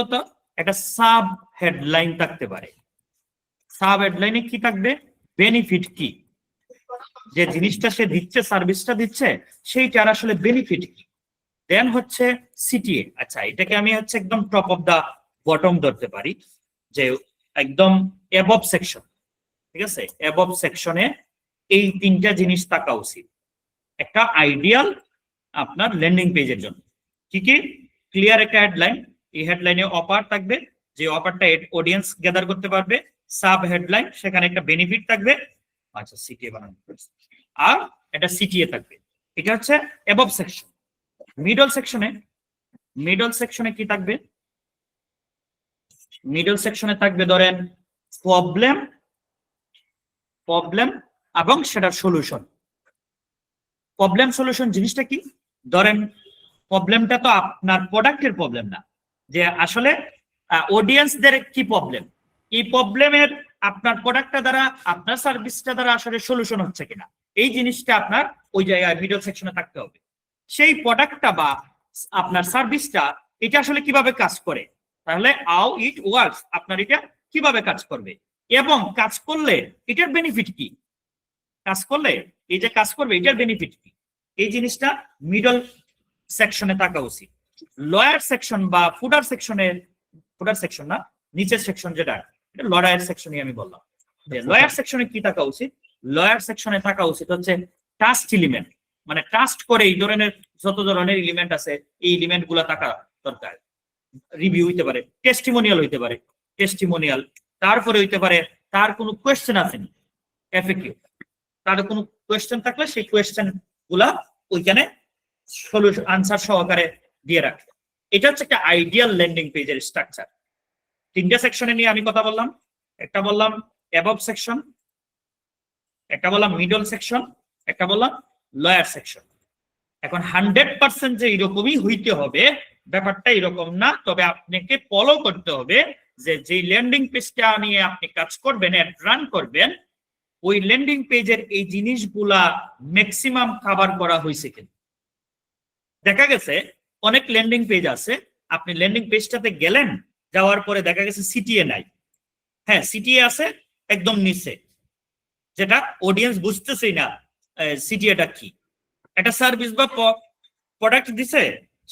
Speaker 1: একটা সাব হেডলাইন থাকতে পারে। সাব হেডলাইনে কি থাকবে? বেনিফিট কি, যে জিনিসটা সে দিচ্ছে, সার্ভিসটা দিচ্ছে, সেইটার আসলে বেনিফিট কি। দেন হচ্ছে সিটিএ। আচ্ছা, এটাকে আমি হচ্ছে একদম টপ অফ দা বটম ধরতে পারি, যে একদম অ্যাবভ সেকশন, ঠিক আছে। অ্যাবভ সেকশনে এই 3টা জিনিস থাকা উচিত একটা আইডিয়াল আপনার ল্যান্ডিং পেজের জন্য। কি কি? ক্লিয়ার একটা হেডলাইন, এই হেডলাইনে অফার থাকবে, যে অফারটা অডিয়েন্স গ্যাদার করতে পারবে। সাব হেডলাইন, সেখানে একটা বেনিফিট থাকবে। আচ্ছা, সিটিএ বানানো, আর একটা সিটিএ থাকবে। এটা হচ্ছে অ্যাবভ সেকশন। মিডল সেকশনে কি থাকবে? মিডল সেকশনে থাকবে ধরেন প্রবলেম এবং সেটার সলিউশন। প্রবলেম সলিউশন জিনিসটা কি? ধরেন প্রবলেমটা তো আপনার প্রোডাক্টের প্রবলেম না, যে আসলে অডিয়েন্সদের কি প্রবলেম, এই প্রবলেমের আপনার প্রোডাক্টটা দ্বারা, আপনার সার্ভিসটা দ্বারা আসলে সলিউশন হচ্ছে কিনা, এই জিনিসটা আপনার ওই জায়গায় মিডল সেকশনে থাকতে হবে। সেই প্রোডাক্টটা বা আপনার সার্ভিসটা এটা আসলে কিভাবে কাজ করে, তাহলে হাউ ইট ওয়ার্কস, আপনার এটা কিভাবে কাজ করবে, এবং কাজ করলে এটার বেনিফিট কি, কাজ করলে এই যে কাজ করবে এটার বেনিফিট কি, এই জিনিসটা মিডল সেকশনে থাকা উচিত। লয়ার সেকশন বা ফুডার সেকশন না, নিচের সেকশন যেটা, এটা লয়ার সেকশনই আমি বললাম। যে লয়ার সেকশনে কি থাকা উচিত, লয়ার সেকশনে থাকা উচিত হচ্ছে ট্রাস্ট এলিমেন্ট, মানে ট্রাস্ট করে এই ধরনের যত ধরনের এলিমেন্ট আছে এই এলিমেন্ট গুলা থাকা দরকার। রিভিউ হইতে পারে, টেস্টিমোনিয়াল হইতে পারে, টেস্টিমোনিয়াল, তারপরে হইতে পারে তার কোনো কোয়েশ্চেন আছে এফএকিউ, তার কোনো কোয়েশ্চেন থাকলে সেই কোয়েশ্চেন গুলা ওইখানে সলিউশন আনসার সহকারে দিয়ে রাখে। এটা হচ্ছে একটা আইডিয়াল ল্যান্ডিং পেজের স্ট্রাকচার। তিনটা সেকশনে নিয়ে আমি কথা বললাম, একটা বললাম অ্যাবভ সেকশন, একটা বললাম মিডল সেকশন, একটা বললাম লয়ার সেকশন। এখন 100% যে এরকমই হইতে হবে ব্যাপারটা এরকম না, তবে আপনাকে ফলো করতে হবে যে যেই ল্যান্ডিং পেজটা নিয়ে আপনি কাজ করবেন, রান করবেন, ওই ল্যান্ডিং পেজের এই জিনিসগুলা ম্যাক্সিমাম কভার করা হয়েছে কিনা। দেখা গেছে অনেক ল্যান্ডিং পেজ আছে, আপনি ল্যান্ডিং পেজটাতে গেলেন, যাওয়ার পরে দেখা গেছে সিটিএ নাই। হ্যাঁ, সিটিএ আছে একদম নিচে, যেটা অডিয়েন্স বুঝতেছেই না সিটিএটা কি। একটা সার্ভিস বা প্রোডাক্ট দিছে,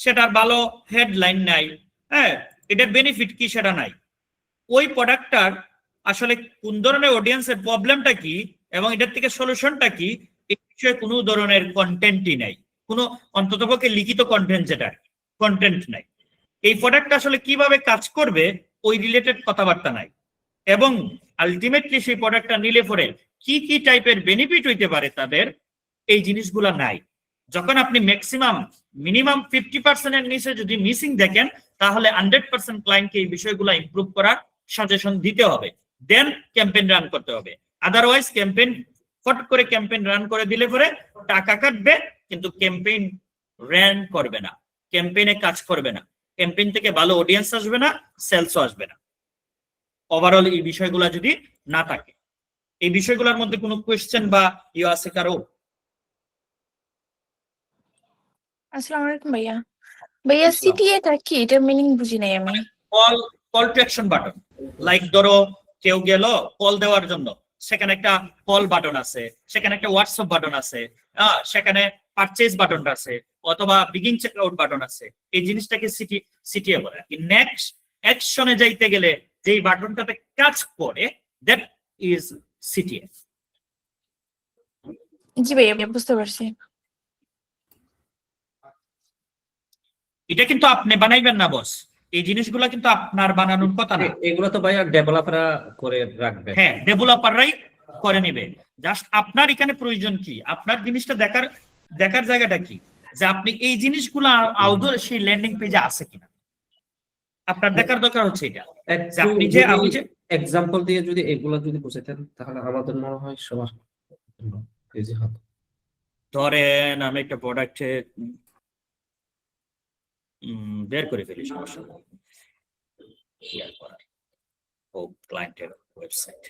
Speaker 1: সেটার ভালো হেডলাইন নাই, হ্যাঁ, এটার বেনিফিট কি সেটা নাই। ওই প্রোডাক্টটার আসলে কোন ধরনের অডিয়েন্সের প্রবলেমটা কি এবং এটার থেকে সলিউশনটা কি, এই বিষয়ে কোনো ধরনের কন্টেন্টই নাই, কোনো অন্ততপক্ষে লিখিত কন্টেন্ট, যেটা কন্টেন্ট নাই। এই প্রোডাক্টটা আসলে কিভাবে কাজ করবে ওই রিলেটেড কথাবার্তা নাই, এবং আলটিমেটলি সেই প্রোডাক্টটা নিলে পরে কি কি টাইপের বেনিফিট হইতে পারে তাদের, এই জিনিসগুলা নাই। যখন আপনি মিনিমাম 50% এর নিচে যদি মিসিং দেখেন, তাহলে 100% ক্লায়েন্টকে এই বিষয়গুলো ইমপ্রুভ করার সাজেশন দিতে হবে, দেন ক্যাম্পেইন রান করতে হবে। আদারওয়াইজ ক্যাম্পেইন ফট করে ক্যাম্পেইন রান করে দিলে পরে টাকা কাটবে, কিন্তু ক্যাম্পেইন রান করবে না, ক্যাম্পেইনে কাজ করবে না, ক্যাম্পেইন থেকে ভালো অডিয়েন্স আসবে না, সেলসও আসবে না। ওভারঅল এই বিষয়গুলো যদি না থাকে, এই বিষয়গুলোর মধ্যে কোনো কোয়েশ্চেন বা আছে কারো?
Speaker 4: আসসালামু আলাইকুম ভাইয়া। ভাইয়া সিটিএ টা কি? এটার মিনিং বুঝি নাই আমি।
Speaker 1: Call to action button, like ধরো কেউ গেল কল দেওয়ার জন্য, সেখানে একটা কল বাটন আছে, সেখানে একটা হোয়াটসঅ্যাপ বাটন আছে, সেখানে পারচেজ বাটন আছে, অথবা বিগিন চেক আউট বাটন আছে। এই জিনিসটাকে সিটিএ বলে। নেক্সট অ্যাকশনে যাইতে গেলে যেই বাটনটাতে কাজ করে, দ্যাট ইজ সিটিএ।
Speaker 4: জি ভাইয়া, বুঝতে পারছি।
Speaker 1: এটা কিন্তু আপনি বানাইবেন না বস, এই জিনিসগুলো কিন্তু আপনার বানানোর কথা না,
Speaker 2: এগুলো তো ভাইয়া ডেভেলপাররা করে রাখবে।
Speaker 1: হ্যাঁ, ডেভেলপাররাই করে নেবে। জাস্ট আপনার এখানে প্রয়োজন কি, আপনার জিনিসটা দেখার জায়গাটা কি, যে আপনি এই জিনিসগুলো আদৌ সেই ল্যান্ডিং পেজে আছে কিনা, আপনার দেখার দরকার হচ্ছে এটা। যে আপনি যে আমি যে
Speaker 2: এক্সাম্পল দিয়ে যদি এগুলো যদি বুঝাতেন, তাহলে আমাদের মনে হয় সবার ইজি হতো।
Speaker 1: ধরেন আমি একটা প্রোডাক্টে বের করে ফেলি, সমস্যা ও ক্লায়েন্টের ওয়েবসাইট।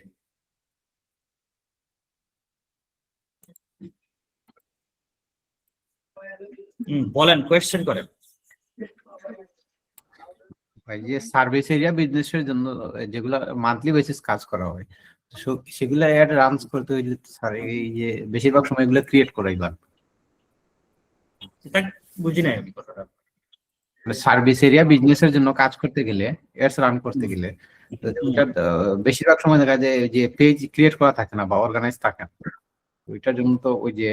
Speaker 1: বলেন, কোয়েশ্চেন করেন।
Speaker 3: ভাই, যে সার্ভিস এরিয়া বিজনেসের জন্য যেগুলো মান্থলি বেসিস কাজ করা হয়, সেগুলো অ্যাড রান করতে হইলে স্যার এই যে বেশিরভাগ সময় এগুলো ক্রিয়েট করাই লাগবে।
Speaker 1: এটা বুঝি নাই আমি কথাটা।
Speaker 3: সার্ভিস এরিয়া বিজনেসের জন্য কাজ করতে গেলে, অ্যাডস রান করতে গেলে, বেশিরভাগ সময় দেখা যায় যে পেজ ক্রিয়েট করা থাকে না বা অর্গানাইজ থাকে না। ওইটার জন্য তো ওই যে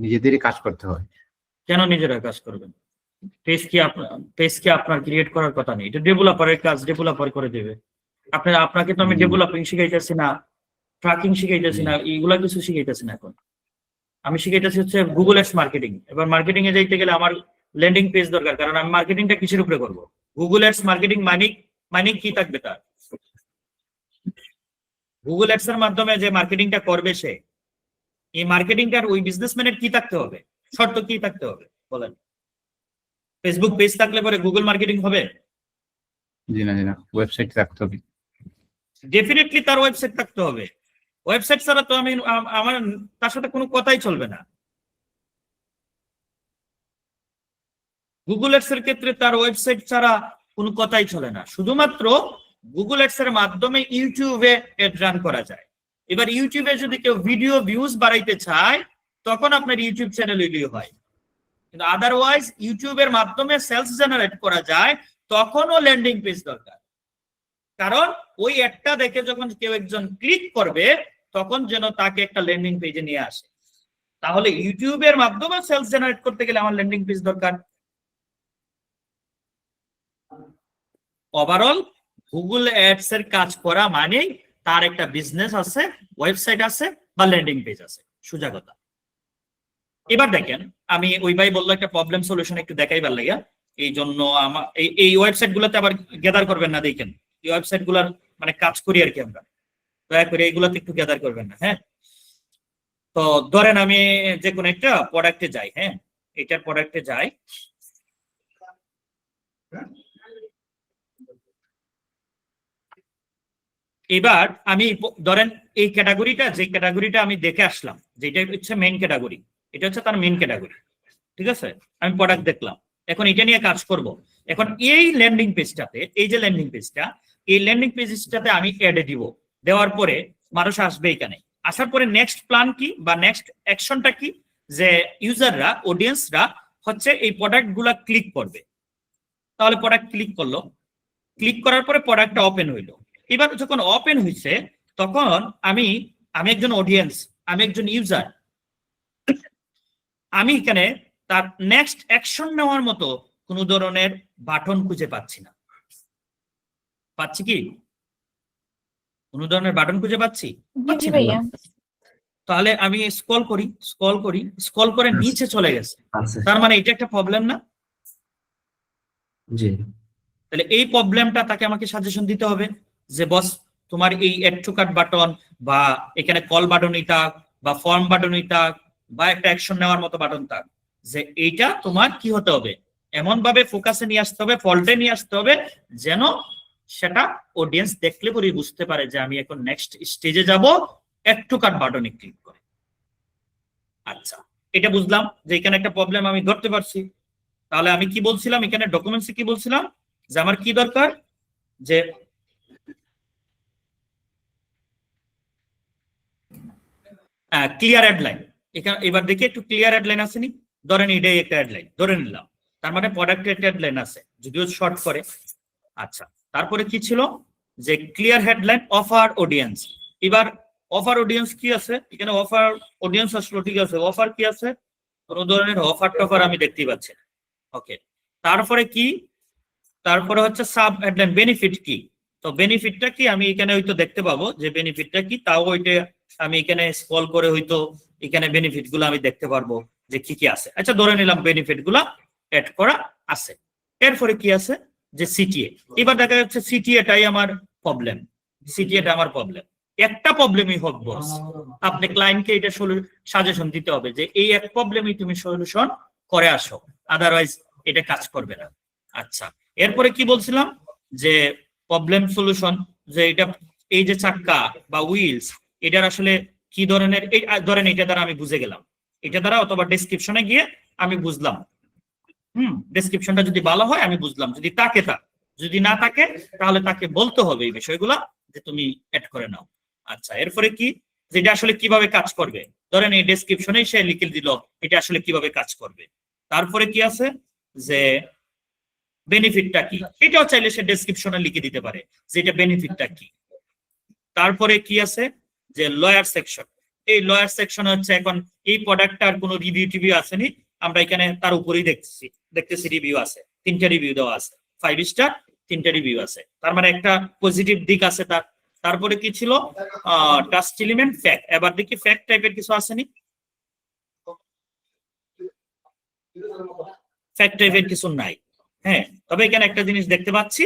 Speaker 3: নিজেদেরই কাজ করতে হয়।
Speaker 1: কেন নিজেরা কাজ করবেন? পেজ কি আপনার ক্রিয়েট করার কথা নেই, এটা ডেভেলপারের কাজ, ডেভেলপার করে দেবে। আপনাকে তো আমি ডেভেলপিং শিখাইতেছি না, ট্র্যাকিং শিখাইতেছি না, এইগুলা কিছু শিখাইতেছি না। এখন আমি শিখাইতেছি হচ্ছে গুগল অ্যাডস মার্কেটিং। এবার মার্কেটিং এ যাইতে গেলে আমার ল্যান্ডিং পেজ দরকার, কারণ আমি মার্কেটিংটা কিসের উপরে করবো? গুগল অ্যাডস মার্কেটিং মানে কি থাকবে তার? গুগল অ্যাডস এর মাধ্যমে যে মার্কেটিংটা করবে সে, এই মার্কেটিংটার ওই বিজনেসম্যানের কি থাকতে হবে, শর্ত কি থাকতে হবে বলেন? ফেসবুক পেজ থাকলে পরে গুগল মার্কেটিং হবে?
Speaker 3: জি না, ওয়েবসাইট রাখতে হবে।
Speaker 1: ডেফিনেটলি তার ওয়েবসাইট থাকতে হবে। ওয়েবসাইট ছাড়া তো আমার তার সাথে কোনো কথাই চলবে না। গুগল অ্যাডস এর ক্ষেত্রে তার ওয়েবসাইট ছাড়া কোনো কথাই চলে না। শুধুমাত্র গুগল অ্যাডস এর মাধ্যমে ইউটিউবে এড রান করা যায়। এবার ইউটিউবে যদি কেউ ভিডিও ভিউজ বাড়াইতে চায় তখন আপনার ইউটিউব চ্যানেল হয়, কিন্তু আদারওয়াইজ ইউটিউবের মাধ্যমে সেলস জেনারেট করা যায় তখনও ল্যান্ডিং পেজ দরকার। কারণ ওই একটা দেখে যখন কেউ একজন ক্লিক করবে তখন যেন তাকে একটা ল্যান্ডিং পেজে নিয়ে আসে। তাহলে ইউটিউবের মাধ্যমে সেলস জেনারেট করতে গেলে আমার ল্যান্ডিং পেজ দরকার। ওভারঅল গুগল অ্যাডস এর কাজ করা মানেই তার একটা বিজনেস আছে, ওয়েবসাইট আছে বা ল্যান্ডিং পেজ আছে, সোজা কথা। এবার দেখেন, আমি ওই ভাই বললো একটা প্রবলেম সলিউশন একটু দেখাইবার লাগিয়া, এই জন্য আমার এই ওয়েবসাইট গুলোতে আবার গ্যাদার করবেন না, দেখেন এই ওয়েবসাইট গুলার মানে কাজ করি আর কি আমরা, দয়া করে এইগুলোতে একটু গ্যাদার করবেন না। হ্যাঁ, তো ধরেন আমি যে কোনো একটা প্রোডাক্টে যাই, হ্যাঁ এটার প্রোডাক্টে যাই, এবার আমি ধরেন এই ক্যাটাগরিটা, যে ক্যাটাগরিটা আমি দেখে আসলাম, যেটা হচ্ছে মেইন ক্যাটাগরি, এটা হচ্ছে তার মেইন ক্যাটাগরি, ঠিক আছে, আমি প্রোডাক্ট দেখলাম, এখন এটা নিয়ে কাজ করব। এখন এই ল্যান্ডিং পেজটাতে, এই যে ল্যান্ডিং পেজটা, এই ল্যান্ডিং পেজটাতে আমি অ্যাড দিব, দেওয়ার পরে মানুষ আসবে এখানে, আসার পরে নেক্সট প্ল্যান কি বা নেক্সট অ্যাকশনটা কি, যে ইউজাররা, অডিয়েন্সরা হচ্ছে এই প্রোডাক্ট গুলা ক্লিক করবে। তাহলে প্রোডাক্ট ক্লিক করলো, ক্লিক করার পরে প্রোডাক্টটা ওপেন হইলো। এবার যখন ওপেন হয়েছে তখন আমি একজন অডিয়েন্স, আমি একজন ইউজার, আমি এখানে তার নেক্সট অ্যাকশন নেওয়ার মতো কোন ধরনের বাটন খুঁজে পাচ্ছি না। পাচ্ছি কি? কোন ধরনের বাটন খুঁজে পাচ্ছি?
Speaker 4: জি ভাইয়া।
Speaker 1: তাহলে আমি স্ক্রল করে নিচে চলে গেছে, তার মানে এটা একটা প্রবলেম না?
Speaker 2: জি।
Speaker 1: তাহলে এই প্রবলেমটা তাকে আমাকে সাজেশন দিতে হবে যে বস তোমার এই এড টু কার্ট বাটন বা এখানে কল বাটনই থাক বা ফর্ম বাটনই থাক বা একটা অ্যাকশন নেওয়ার মতো বাটন থাক, যে এইটা তোমার কি হতে হবে, এমন ভাবে ফোকাসে নিয়ে আসতে হবে, ফল্টে নিয়ে আসতে হবে যেন সেটা অডিয়েন্স দেখলে পরে বুঝতে পারে যে আমি এখন নেক্সট স্টেজে যাব এড টু কার্ট বাটনে ক্লিক করে। আচ্ছা, এটা বুঝলাম যে এখানে একটা প্রবলেম আমি ধরতে পারছি। তাহলে আমি কি বলছিলাম এখানে ডকুমেন্টসে, কি বলছিলাম যে আমার কি দরকার, যে ক্লিয়ার হেডলাইন। এখানে এবার দেখি একটু ক্লিয়ার হেডলাইন আসেনি, ধরেন এটাই একটা হেডলাইন ধরে নিলাম, তার মানে প্রোডাক্টের একটা হেডলাইন আছে, যদিও শর্ট করে। আচ্ছা, তারপরে কি ছিল, যে ক্লিয়ার হেডলাইন অফার অডিয়েন্স। এবার অফার অডিয়েন্স কি আছে এখানে, অফার অডিয়েন্স আসলো, ঠিক আছে, অফার কি আছে, কোন ধরনের অফার টফার আমি দেখতেই পাচ্ছি না। ওকে, তারপরে কি, তারপরে হচ্ছে সাব হেডলাইন বেনিফিট কি, তো বেনিফিটটা কি আমি এখানে হয়তো দেখতে পাবো যে বেনিফিটটা কি, তাও ওইটা আমি এখানে স্ক্রল করে হয়তো এখানে বেনিফিট গুলো আমি দেখতে পারবো যে কি কি আছে। আচ্ছা, ধরে নিলাম বেনিফিট গুলা এড করা আছে। এরপরে কি আছে, যে সিটিএ। এবার দেখা যাচ্ছে সিটিএটাই আমার প্রবলেম, সিটিএটা আমার প্রবলেম। একটা প্রবলেমই হোক বস, আপনি ক্লায়েন্টকে এটা সাজেশন দিতে হবে যে এই এক প্রবলেমই তুমি সলিউশন করে আসো, আদারওয়াইজ এটা কাজ করবে না। আচ্ছা, এরপরে কি বলছিলাম, যে প্রবলেম সলিউশন, যে এটা এই যে চাক্কা বা হুইলস, এটার আসলে কি ধরনের, এই ধরেন এটা দ্বারা আমি বুঝে গেলাম, এটা দ্বারা অথবা ডেসক্রিপশনে গিয়ে আমি বুঝলাম, ডেসক্রিপশনটা যদি ভালো হয় আমি বুঝলাম, যদি তাকে যদি না থাকে তাহলে তাকে বলতে হবে এই বিষয়গুলা যে তুমি অ্যাড করে নাও। আচ্ছা, এরপরে কি, যেটা আসলে কিভাবে কাজ করবে, ধরেন এই ডেসক্রিপশনে সে লিখে দিল এটা আসলে কিভাবে কাজ করবে। তারপরে কি আছে, যে বেনিফিটটা কি, এটাও চাইলে সে ডেসক্রিপশনে লিখে দিতে পারে যে এটা বেনিফিটটা কি। তারপরে কি আছে, যে লয়ার সেকশন। এই লয়ার সেকশন হচ্ছে এখন এই প্রোডাক্টটার কোনো রিভিউ টিভিউ আসেনি, আমরা এখানে তার উপরেই দেখতেছি রিভিউ আছে, 3টা রিভিউ দেওয়া আছে, 5 স্টার 3টা রিভিউ আছে, তার মানে একটা পজিটিভ দিক আছে তার। তারপরে কি ছিল, টাস্ট এলিমেন্ট ফ্যাক্ট। এবার দেখি ফ্যাক্ট টাইপের কিছু আসেনি, ফ্যাক্ট টাইপের কিছু নাই। হ্যাঁ, তবে এখানে একটা জিনিস দেখতে পাচ্ছি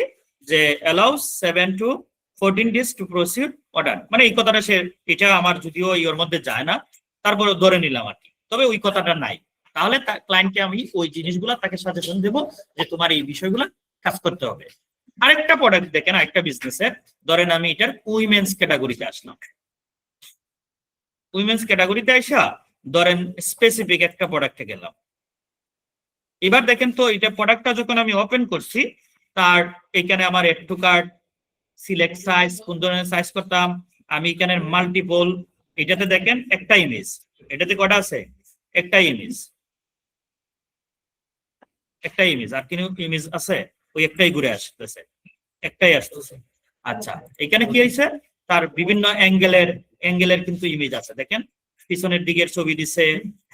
Speaker 1: যে allows 7 to 14 days to proceed order, মানে এই কথাটা সে, এটা আমার যদিও ওর মধ্যে যায় না, তারপরে ধরে নিলাম আর কি, তবে ওই কথাটা নাই। তাহলে ক্লায়েন্টকে আমি ওই জিনিসগুলা তাকে সাজেশন দেবো যে তোমার এই বিষয়গুলো কাজ করতে হবে। আরেকটা প্রোডাক্ট দেখেন, আরেকটা বিজনেসের, ধরেন আমি এটার উইমেন্স ক্যাটাগরিতে আসলাম, উইমেন্স ক্যাটাগরিতে আসা ধরেন স্পেসিফিক একটা প্রোডাক্টে গেলাম। এবার দেখেন তো এটা প্রোডাক্টটা যখন আমি ওপেন করছি, তার এখানে আমার add to cart select size, কোন ধরনের সাইজ করতাম, আমি এখানে মাল্টিপল, এটাতে দেখেন একটা ইমেজ, এটাতে কটা আছে, একটা ইমেজ, একটা ইমেজ, আর কোনো ইমেজ আছে, ওই একটাই ঘুরে আসতেছে, একটাই আসতেছে। আচ্ছা, এখানে কি হয়েছে, তার বিভিন্ন অ্যাঙ্গেলের কিন্তু ইমেজ আছে, দেখেন পিছনের দিকের ছবি দিছে,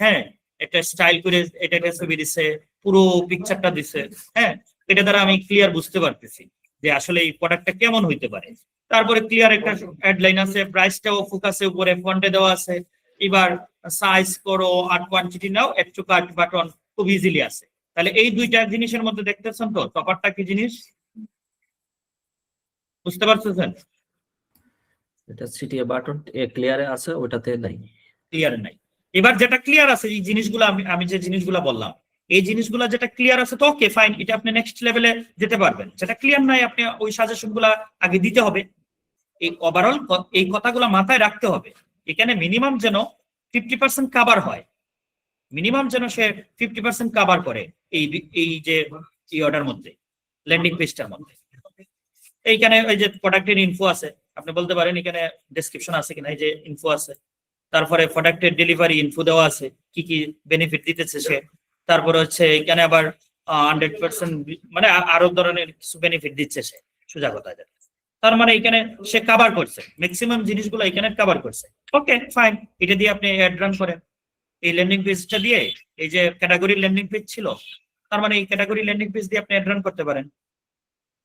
Speaker 1: হ্যাঁ, একটা স্টাইল করে এটা একটা ছবি দিছে, পুরো পিকচারটা দিছে, হ্যাঁ, এটা দ্বারা আমি ক্লিয়ার বুঝতে পারতেছি যে আসলে এই প্রোডাক্টটা কেমন হইতে পারে। তারপরে ক্লিয়ার একটা হেডলাইন আছে, প্রাইসটাও ফোকাসে উপরে ফন্টে দেওয়া আছে। এবার সাইজ করো আর কোয়ান্টিটি নাও, এড টু কার্ট বাটন খুব ইজিলি আছে। তাহলে এই দুইটা জিনিসের মধ্যে দেখতেছেন তো তফাৎটা কি জিনিস, বুঝতে পারতেছেন?
Speaker 2: এটা সিটিএ বাটন ক্লিয়ারে আছে, ওটাতে নাই।
Speaker 1: ক্লিয়ার নাই। এবার যেটা ক্লিয়ার আছে, এই জিনিসগুলো আমি যে জিনিসগুলো বললাম, এই জিনিসগুলো যেটা ক্লিয়ার আছে তো ওকে ফাইন, এটা আপনি নেক্সট লেভেলে যেতে পারবেন। যেটা ক্লিয়ার নাই আপনি ওই সাজেশন গুলা আগে দিতে হবে। এই ওভারঅল এই কথাগুলো মাথায় রাখতে হবে। এখানে মিনিমাম যেন 50% কাভার হয়, মিনিমাম যেন সে 50% কাভার করে এই যে এই অর্ডার মধ্যে, ল্যান্ডিং পেজটার মধ্যে। এইখানে ওই যে প্রোডাক্টের ইনফো আছে, আপনি বলতে পারেন এখানে ডেসক্রিপশন আছে কিনা, এই যে ইনফো আছে, তারপরে প্রোডাক্টের ডেলিভারি ইনফো দেওয়া আছে, কি কি বেনিফিট দিতেছে সে, তারপরে হচ্ছে এখানে আবার 100% মানে আরো ধরনের কিছু বেনিফিট দিচ্ছে সে, সোজা কথা যেটা। তার মানে এখানে সে কভার করছে ম্যাক্সিমাম জিনিসগুলো, এখানে কভার করছে। ওকে ফাইন, এটা দিয়ে আপনি অ্যাড রান করেন। এই ল্যান্ডিং পেজটা দিয়ে, এই যে ক্যাটাগরি ল্যান্ডিং পেজ ছিল, তার মানে এই ক্যাটাগরি ল্যান্ডিং পেজ দিয়ে আপনি অ্যাড রান করতে পারেন।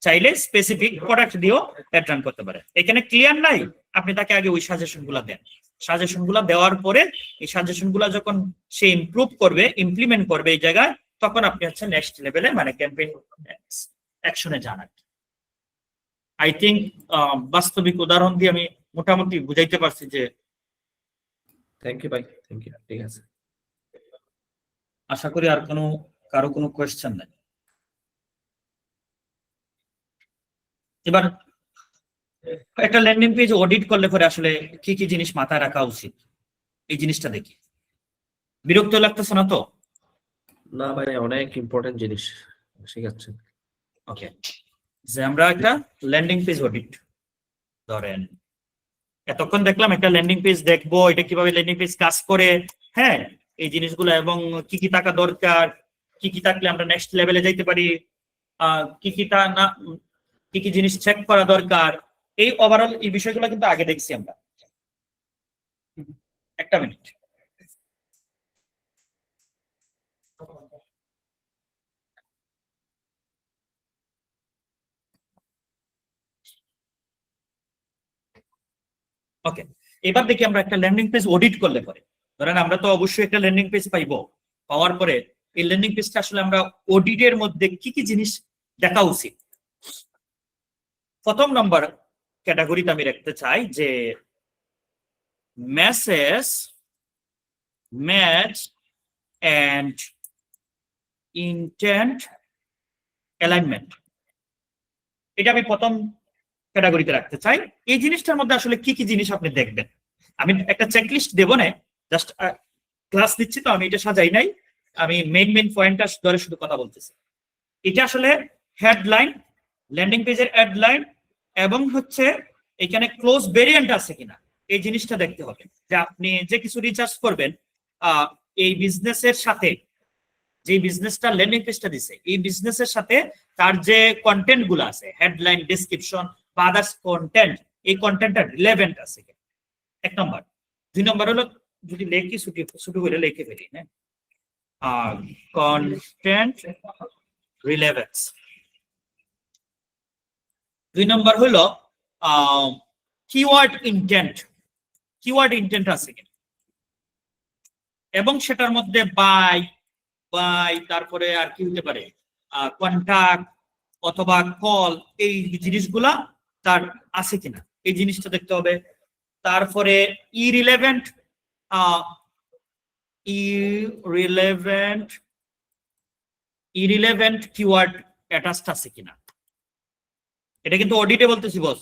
Speaker 1: চাইলে স্পেসিফিক প্রোডাক্ট দিয়েও অ্যাড রান করতে পারেন। এখানে ক্লিয়ার নাই, আপনি তাকে আগে ওই সাজেশন গুলা দেন। সাজেশন গুলা দেওয়ার পরে এই সাজেশন গুলা যখন সে ইমপ্রুভ করবে, ইমপ্লিমেন্ট করবে এই জায়গায়, তখন আপনি হচ্ছে নেক্সট লেভেলে মানে ক্যাম্পেইন অ্যাকশনে যান। আই থিঙ্ক বাস্তবিক উদাহরণ দিয়ে আমি মোটামুটি বুঝাইতে পারছি যে।
Speaker 2: থ্যাংক ইউ ভাই, থ্যাংক ইউ, ঠিক আছে।
Speaker 1: আশা করি আর কারো কোনো কোয়েশ্চেন নাই। এবার একটা ল্যান্ডিং পেজ অডিট করলে পরে আসলে কি কি জিনিস মাথায় রাখা উচিত, এই জিনিসটা দেখি। বিরক্ত লাগতেছে না তো?
Speaker 2: না ভাই, অনেক ইম্পর্টেন্ট জিনিস শিখাচ্ছেন।
Speaker 1: ওকে, যে আমরা একটা ল্যান্ডিং পেজ অডিট, ধরেন এতক্ষণ দেখলাম একটা ল্যান্ডিং পেজ দেখবো, এটা কিভাবে ল্যান্ডিং পেজ কাজ করে, হ্যাঁ, এই জিনিসগুলো, এবং কি কি টাকা দরকার, কি কি থাকলে আমরা নেক্সট লেভেলে যাইতে পারি, কি কি তা না, কি কি জিনিস চেক করা দরকার, এই ওভারঅল এই বিষয়গুলো কিন্তু আগে দেখছি আমরা। একটা মিনিট। ওকে, এবার দেখি আমরা একটা ল্যান্ডিং পেজ অডিট করলে পরে, ধরেন আমরা তো অবশ্যই একটা ল্যান্ডিং পেজ পাইবো, পাওয়ার পরে এই ল্যান্ডিং পেজটা আসলে আমরা অডিটের মধ্যে কি কি জিনিস দেখা উচিত। প্রথম নম্বর ক্যাটাগরিতে আমি রাখতে চাই যে message, match and intent alignment, এটা আমি প্রথম ক্যাটাগরিতে রাখতে চাই। এই জিনিসটার মধ্যে আসলে কি কি জিনিস আপনি দেখবেন, আমি একটা চেকলিস্ট দেবো না, জাস্ট ক্লাস দিচ্ছি তো, আমি এটা সাজাই নাই, আমি মেইন পয়েন্টটা ধরে শুধু কথা বলতেছি। এটা আসলে হেডলাইন, ল্যান্ডিং পেজের হেডলাইন, এবং হচ্ছে এখানে ক্লোজ ভেরিয়েন্ট আছে কিনা, এই জিনিসটা দেখতে হবে। যে আপনি যে কিছু রিচার্জ করবেন এই বিজনেসের সাথে, যে বিজনেসটা ল্যান্ডিং পেজটা দিছে, এই বিজনেসের সাথে তার যে কন্টেন্ট গুলো আছে, হেডলাইন, ডেসক্রিপশন বা আদার্স কন্টেন্ট, এই কন্টেন্টটা রিলেভেন্ট আছে কিনা, এক নম্বর। দুই নম্বর হলো, যদি লেখি ছুটি করে লিখে ফেলি, হ্যাঁ, কন্টেন্ট রিলেভেন্স। দুই নম্বর হলো কিওয়ার্ড ইন্টেন্ট আছে কিনা, এবং সেটার মধ্যে বাই, তারপরে আর কি হতে পারে, কন্টাক্ট অথবা কল, এই জিনিসগুলা তার আছে কিনা, এই জিনিসটা দেখতে হবে। তারপরে ইরিলেভেন্ট কিওয়ার্ড অ্যাটাচড আছে কিনা, এটা কিন্তু অডিটে বলতেছি বস,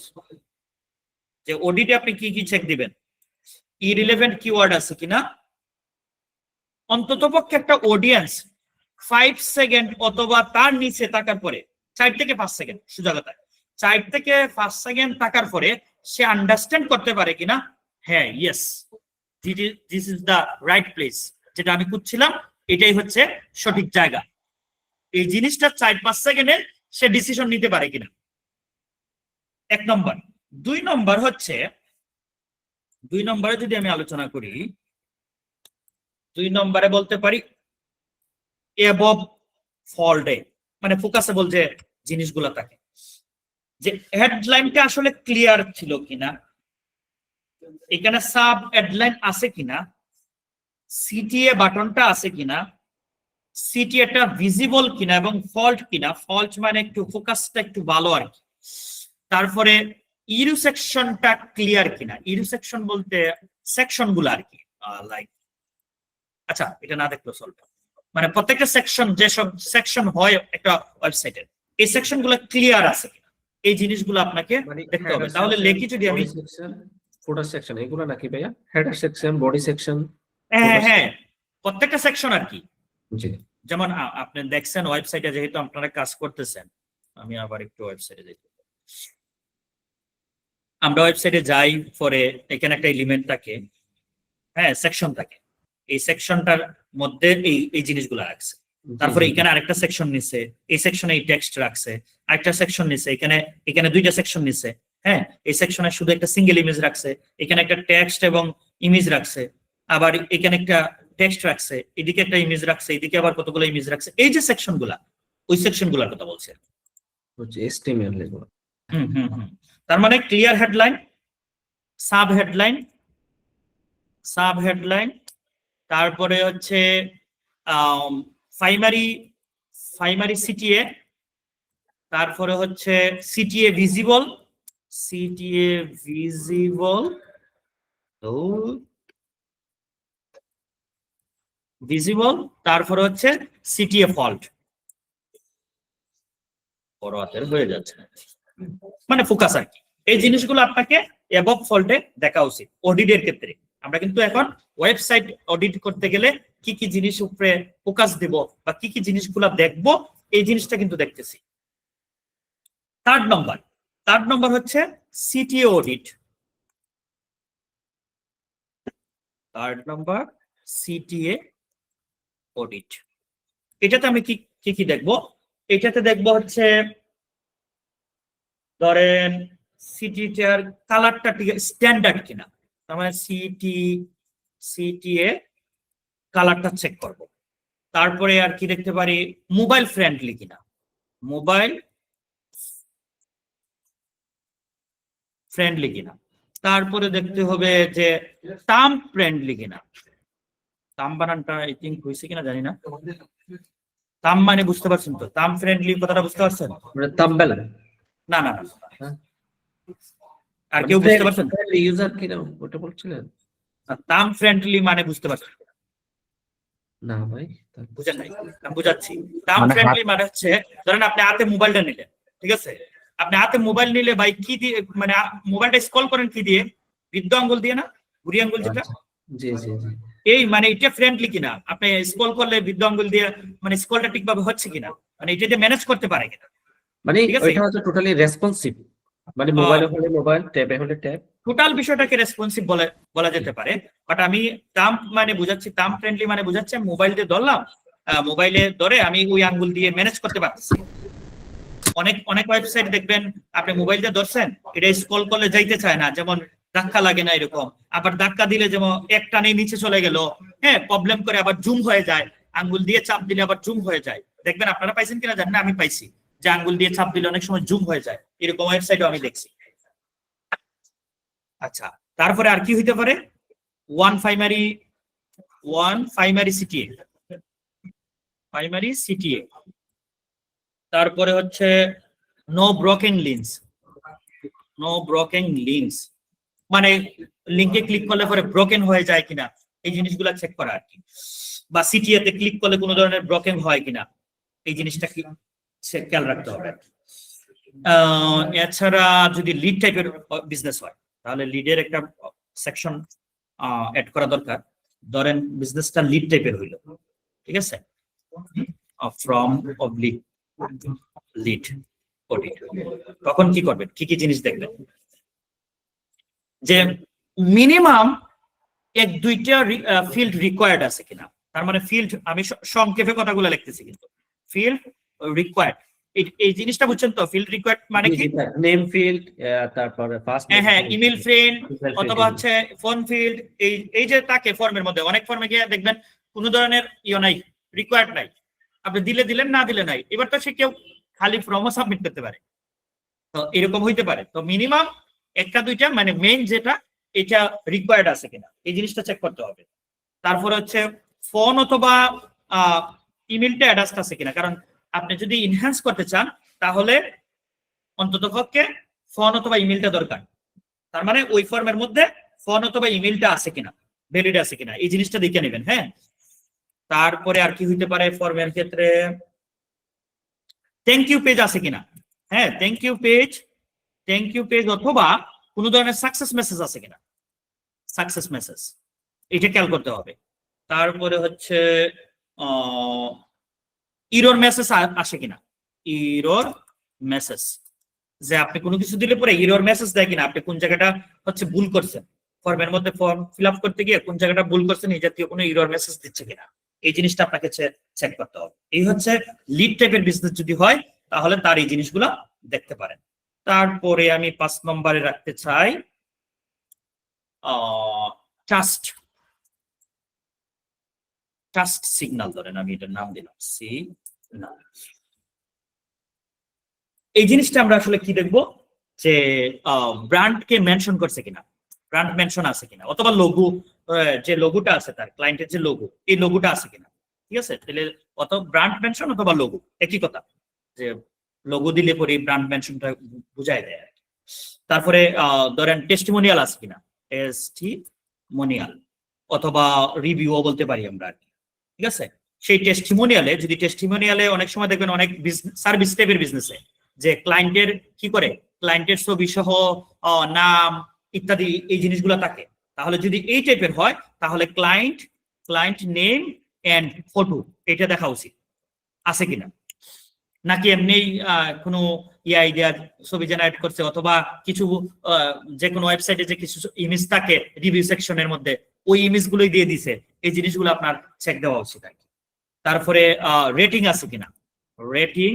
Speaker 1: যে অডিটে আপনি কি কি চেক দিবেন, ইরিলেভেন্ট কিওয়ার্ড আছে কিনা। অন্ততপক্ষে একটা অডিয়েন্স 5 সেকেন্ড অথবা তার নিচে থাকার পরে 4 থেকে 5 সেকেন্ড, সোজা কথা 4 থেকে 5 সেকেন্ড থাকার পরে সে আন্ডারস্ট্যান্ড করতে পারে কিনা, হ্যাঁ yes this is the right place, যেটা আমি খুঁজছিলাম এটাই হচ্ছে সঠিক জায়গা, এই জিনিসটা 4-5 সেকেন্ডে সে ডিসিশন নিতে পারে কিনা, 1 নম্বর। 2 নম্বর হচ্ছে, 2 নম্বরে যদি আমি আলোচনা করি, 2 নম্বরে বলতে পারি এবভ ফল্টে, মানে ফোকাসেবল যে জিনিসগুলো থাকে, যে হেডলাইনটা আসলে ক্লিয়ার ছিল কিনা, এখানে সাব হেডলাইন আছে কিনা, সিটিএ বাটনটা আছে কিনা, সিটিএটা ভিজিবল কিনা এবং ফল্ট কিনা, ফল্ট মানে একটু ফোকাসটা একটু ভালো আর কি। তারপরে ইরু সেকশনটা ক্লিয়ার কিনা, ইরু সেকশন বলতে সেকশন গুলো আর কি, লাইক আচ্ছা এটা না দেখলো সলভ, মানে প্রত্যেকটা সেকশন, যেসব সেকশন হয় একটা ওয়েবসাইটের, এই সেকশন গুলো ক্লিয়ার আছে কিনা, এই জিনিসগুলো আপনাকে দেখতে হবে। তাহলে লেখি যদি আমি
Speaker 2: ফুটার সেকশন এগুলো নাকি ভাইয়া, হেডার সেকশন, বডি সেকশন,
Speaker 1: হ্যাঁ হ্যাঁ প্রত্যেকটা সেকশন আর কি,
Speaker 2: জি
Speaker 1: যেমন আপনি দেখছেন ওয়েবসাইটে যেহেতু আপনারা কাজ করতেছেন, আমি আবার একটু ওয়েবসাইটে দেখি, আমরা ওয়েবসাইটে যাই, পরে এখানে একটা এলিমেন্ট থাকে, হ্যাঁ সেকশন থাকে, এই সেকশনটার মধ্যে এই জিনিসগুলো রাখছে, তারপরে এখানে আরেকটা সেকশন নিছে, এই সেকশনে এই টেক্সট রাখছে, আরেকটা সেকশন নিছে, এখানে 2টা সেকশন নিছে, হ্যাঁ এই সেকশনে শুধু একটা সিঙ্গেল ইমেজ রাখছে, এখানে একটা টেক্সট এবং ইমেজ রাখছে, আবার এখানে একটা টেক্সট রাখছে, এদিকে একটা ইমেজ রাখছে, এদিকে আবার কতগুলো ইমেজ রাখছে, এই যে সেকশন গুলা, ওই সেকশন গুলার কথা বলছে,
Speaker 2: হচ্ছে এসটিএমএল এগুলো।
Speaker 1: তার মানে clear headline, sub headline, sub headline, তারপরে হচ্ছে প্রাইমারি সিটিএ, তারপরে হচ্ছে CTA visible, CTA visible, visible, তারপরে হচ্ছে সিটিএ ফল্ট, বড় হাতের হয়ে যাচ্ছে, মানে ফোকাস আর কি। এই জিনিসগুলো আপনাকে এবভ ফল্টে দেখা উচিত অডিটের ক্ষেত্রে। আমরা কিন্তু এখন ওয়েবসাইট অডিট করতে গেলে কি কি জিনিস উপরে ফোকাস দেব বা কি কি জিনিসগুলো দেখবো, এই জিনিসটা কিন্তু দেখতেছি। 3 নম্বর হচ্ছে সিটিএ অডিট। 3 নম্বর সিটিএ অডিট। এটাতে আমি কি কি দেখবো? এটাতে দেখবো হচ্ছে ধরেন সিটিটার কালারটা ঠিক স্ট্যান্ডার্ড কিনা, তার মানে সিটিএ কালারটা চেক করব। তারপরে আর কি দেখতে পারি, মোবাইল ফ্রেন্ডলি কিনা, মোবাইল ফ্রেন্ডলি কিনা। তারপরে দেখতে হবে যে টার্ম ফ্রেন্ডলি কিনা, টার্ম বানানটা আই থিংক হয়েছে কিনা জানি না, টার্ম মানে বুঝতে পারছেন তো, টার্ম ফ্রেন্ডলি কথাটা বুঝতে পারছেন?
Speaker 2: তাম্বেল
Speaker 1: না না না, আর কেউ বুঝতে পারছেন?
Speaker 2: ইউজার কিনা ওটা বলছিলেন?
Speaker 1: টার্ম ফ্রেন্ডলি মানে বুঝতে পারছেন
Speaker 2: না ভাই,
Speaker 1: বুঝেন নাই, আমি বুঝাচ্ছি। টার্ম ফ্রেন্ডলি মানে হচ্ছে ধরেন আপনি হাতে মোবাইলটা নিলেন, ঠিক আছে, আপনি হাতে মোবাইল নিলে ভাই কি দিয়ে, মানে মোবাইলটা স্ক্রল করেন কি দিয়ে? বৃদ্ধ আঙ্গুল দিয়ে না, বুড়ি আঙ্গুল যেটা,
Speaker 2: জি জি জি,
Speaker 1: এই মানে এটা ফ্রেন্ডলি কিনা, আপনি স্ক্রল করলে বৃদ্ধ আঙ্গুল দিয়ে মানে স্ক্রলটা ঠিকভাবে হচ্ছে কিনা, মানে এটা দিয়ে ম্যানেজ করতে পারে কিনা,
Speaker 2: মানে
Speaker 1: ঠিক আছে?
Speaker 2: ওইটা হচ্ছে টোটালি রেসপন্সিভ, মানে মোবাইলে হলে মোবাইল, ট্যাবে হলে ট্যাব,
Speaker 1: টোটাল বিষয়টাকে রেসপন্সিভ বলা যেতে পারে। বাট আমি টার্ম মানে বুঝাচ্ছি, টার্ম ফ্রেন্ডলি মানে বুঝাচ্ছি মোবাইল দিয়ে ধরলাম, মোবাইলে ধরে আমি ওই আঙ্গুল দিয়ে ম্যানেজ করতে পারছি। অনেক ওয়েবসাইট দেখবেন আপনি মোবাইল দিয়ে ধরছেন, এটা স্ক্রল করলে যাইতে চায় না, যেমন ধাক্কা লাগে না এরকম, আবার ধাক্কা দিলে যেমন এক টানে নিচে চলে গেল, হ্যাঁ প্রবলেম করে, আবার জুম হয়ে যায়, আঙ্গুল দিয়ে চাপ দিলে আবার জুম হয়ে যায়। দেখবেন আপনারা পাইছেন কিনা জানেন না, আমি পাইছি যে আঙ্গুল দিয়ে চাপ দিলে অনেক সময় জুম হয়ে যায়, এরকম ওয়েবসাইটও আমি দেখছি। আচ্ছা, তারপরে আর কি হইতে পারে? ওয়ান প্রাইমারি সিটিএ, তারপরে হচ্ছে নো ব্রোকেন লিঙ্কস, মানে লিঙ্কে ক্লিক করলে পরে ব্রোকেন হয়ে যায় কিনা, এই জিনিসগুলো চেক করা আর কি। বা সিটিএ তে ক্লিক করলে কোনো ধরনের ব্রোকেন হয় কিনা, এই জিনিসটা কি খেয়াল রাখতে হবে। এছাড়া যদি লিড টাইপের বিজনেস হয় তাহলে লিডের একটা সেকশন অ্যাড করা দরকার। ধরেন বিজনেসটা লিড টাইপের হইলো, ঠিক আছে, ফ্রম অবলিক লিড 42 তখন কি করবেন, কি কি জিনিস দেখবেন? যে মিনিমাম 1-2টা ফিল্ড রিকোয়ার্ড আছে কিনা। তার মানে ফিল্ড, আমি সংক্ষেপে কথাগুলো লিখতেছি, কিন্তু ফিল্ড রিকোয়ার্ড এই জিনিসটা বুঝছেন তো? ফিল্ড রিকোয়ার্ড মানে কি?
Speaker 2: নেম ফিল্ড, তারপরে ফার্স্ট
Speaker 1: হ্যাঁ, ইমেল ফ্রেন্ড অথবা হচ্ছে ফোন ফিল্ড। এই যে থাকে ফর্মের মধ্যে, অনেক ফর্মে গিয়ে দেখবেন কোনো ধরনের নাই, রিকোয়ার্ড নাই, আপনি দিলেন, না দিলে নাই। এবার তো সে কেউ খালি ফর্মও সাবমিট করতে পারে, তো এরকম হইতে পারে। তো মিনিমাম 1-2টা মানে মেইন যেটা, এটা রিকোয়ার্ড আছে কিনা এই জিনিসটা চেক করতে হবে। তারপরে হচ্ছে ফোন অথবা ইমেলটা অ্যাটাচড আছে কিনা, কারণ আপনি যদি ইনহ্যান্স করতে চান তাহলে অন্ততপক্ষে ফোন অথবা ইমেলটা দরকার। তার মানে ওই ফর্মের মধ্যে ফোন অথবা ইমেলটা আছে কিনা, ভ্যালিড আছে কিনা, এই জিনিসটা দেখে নেবেন। হ্যাঁ, তারপরে আর কি হইতে পারে ফর্মের ক্ষেত্রে, থ্যাংক ইউ পেজ আছে কিনা। হ্যাঁ, থ্যাংক ইউ পেজ অথবা কোনো ধরনের সাকসেস মেসেজ আছে কিনা, সাকসেস মেসেজ, এটা খেয়াল করতে হবে। তারপরে হচ্ছে ইরর মেসেজ আসে কিনা, ইরর মেসেজ, যে আপনি কোনো কিছু দিলে পরে ইরর মেসেজ দেয় কিনা, আপনি কোন জায়গাটা হচ্ছে ভুল করছেন, ফর্মের মধ্যে ফর্ম ফিল আপ করতে গিয়ে কোন জায়গাটা ভুল করছেন, এই জাতীয় কোনো ইরর মেসেজ দিচ্ছে কিনা, এই জিনিসটা আপনাকে চেক করতে হবে। এই হচ্ছে লিড টাইপের বিজনেস যদি হয় তাহলে তার এই জিনিসগুলো দেখতে পারেন। তারপরে আমি 5 নম্বরে রাখতে চাই ট্রাস্ট সিগন্যাল। ধরেন আমি এটার নাম দিলাম সিগন্যাল। এই জিনিসটা আমরা আসলে কি দেখবো, যে ব্র্যান্ডকে মেনশন করছে কিনা, ব্র্যান্ড মেনশন আছে কিনা, অথবা লোগো, যে লোগোটা আছে তার ক্লায়েন্টের যে লোগো, এই লোগোটা আছে কিনা। ঠিক আছে, তাহলে অথবা ব্র্যান্ড মেনশন অথবা লোগো একই কথা, যে লোগো দিলে পরে ব্র্যান্ড মেনশনটা বুঝাই দেয়। তারপরে ধরেন টেস্টিমোনিয়াল আছে কিনা, টেস্টিমোনিয়াল অথবা রিভিউও বলতে পারি আমরা আর কি। ঠিক আছে, সেই টেস্টিমোনিয়ালে অনেক সময় দেখবেন অনেক সার্ভিস টাইপের বিজনেসে যে ক্লায়েন্টের কি করে, ক্লায়েন্টের ছবি সহ নাম ইত্যাদি এই জিনিসগুলো থাকে। তাহলে যদি এই টাইপের হয় তাহলে ক্লায়েন্ট নেম এন্ড ফটো এটা দেখা উচিত আছে কিনা, নাকি এমনি কোনো আইডিয়া ছবি জেনারেট করছে, অথবা কিছু যে কোনো ওয়েবসাইটে যে কিছু ইমেজ থাকে রিভিউ সেকশনের মধ্যে ওই ইমেজ গুলোই দিয়ে দিছে, এই জিনিসগুলো আপনার চেক দেওয়া উচিত আর কি। তারপরে রেটিং আছে কিনা, রেটিং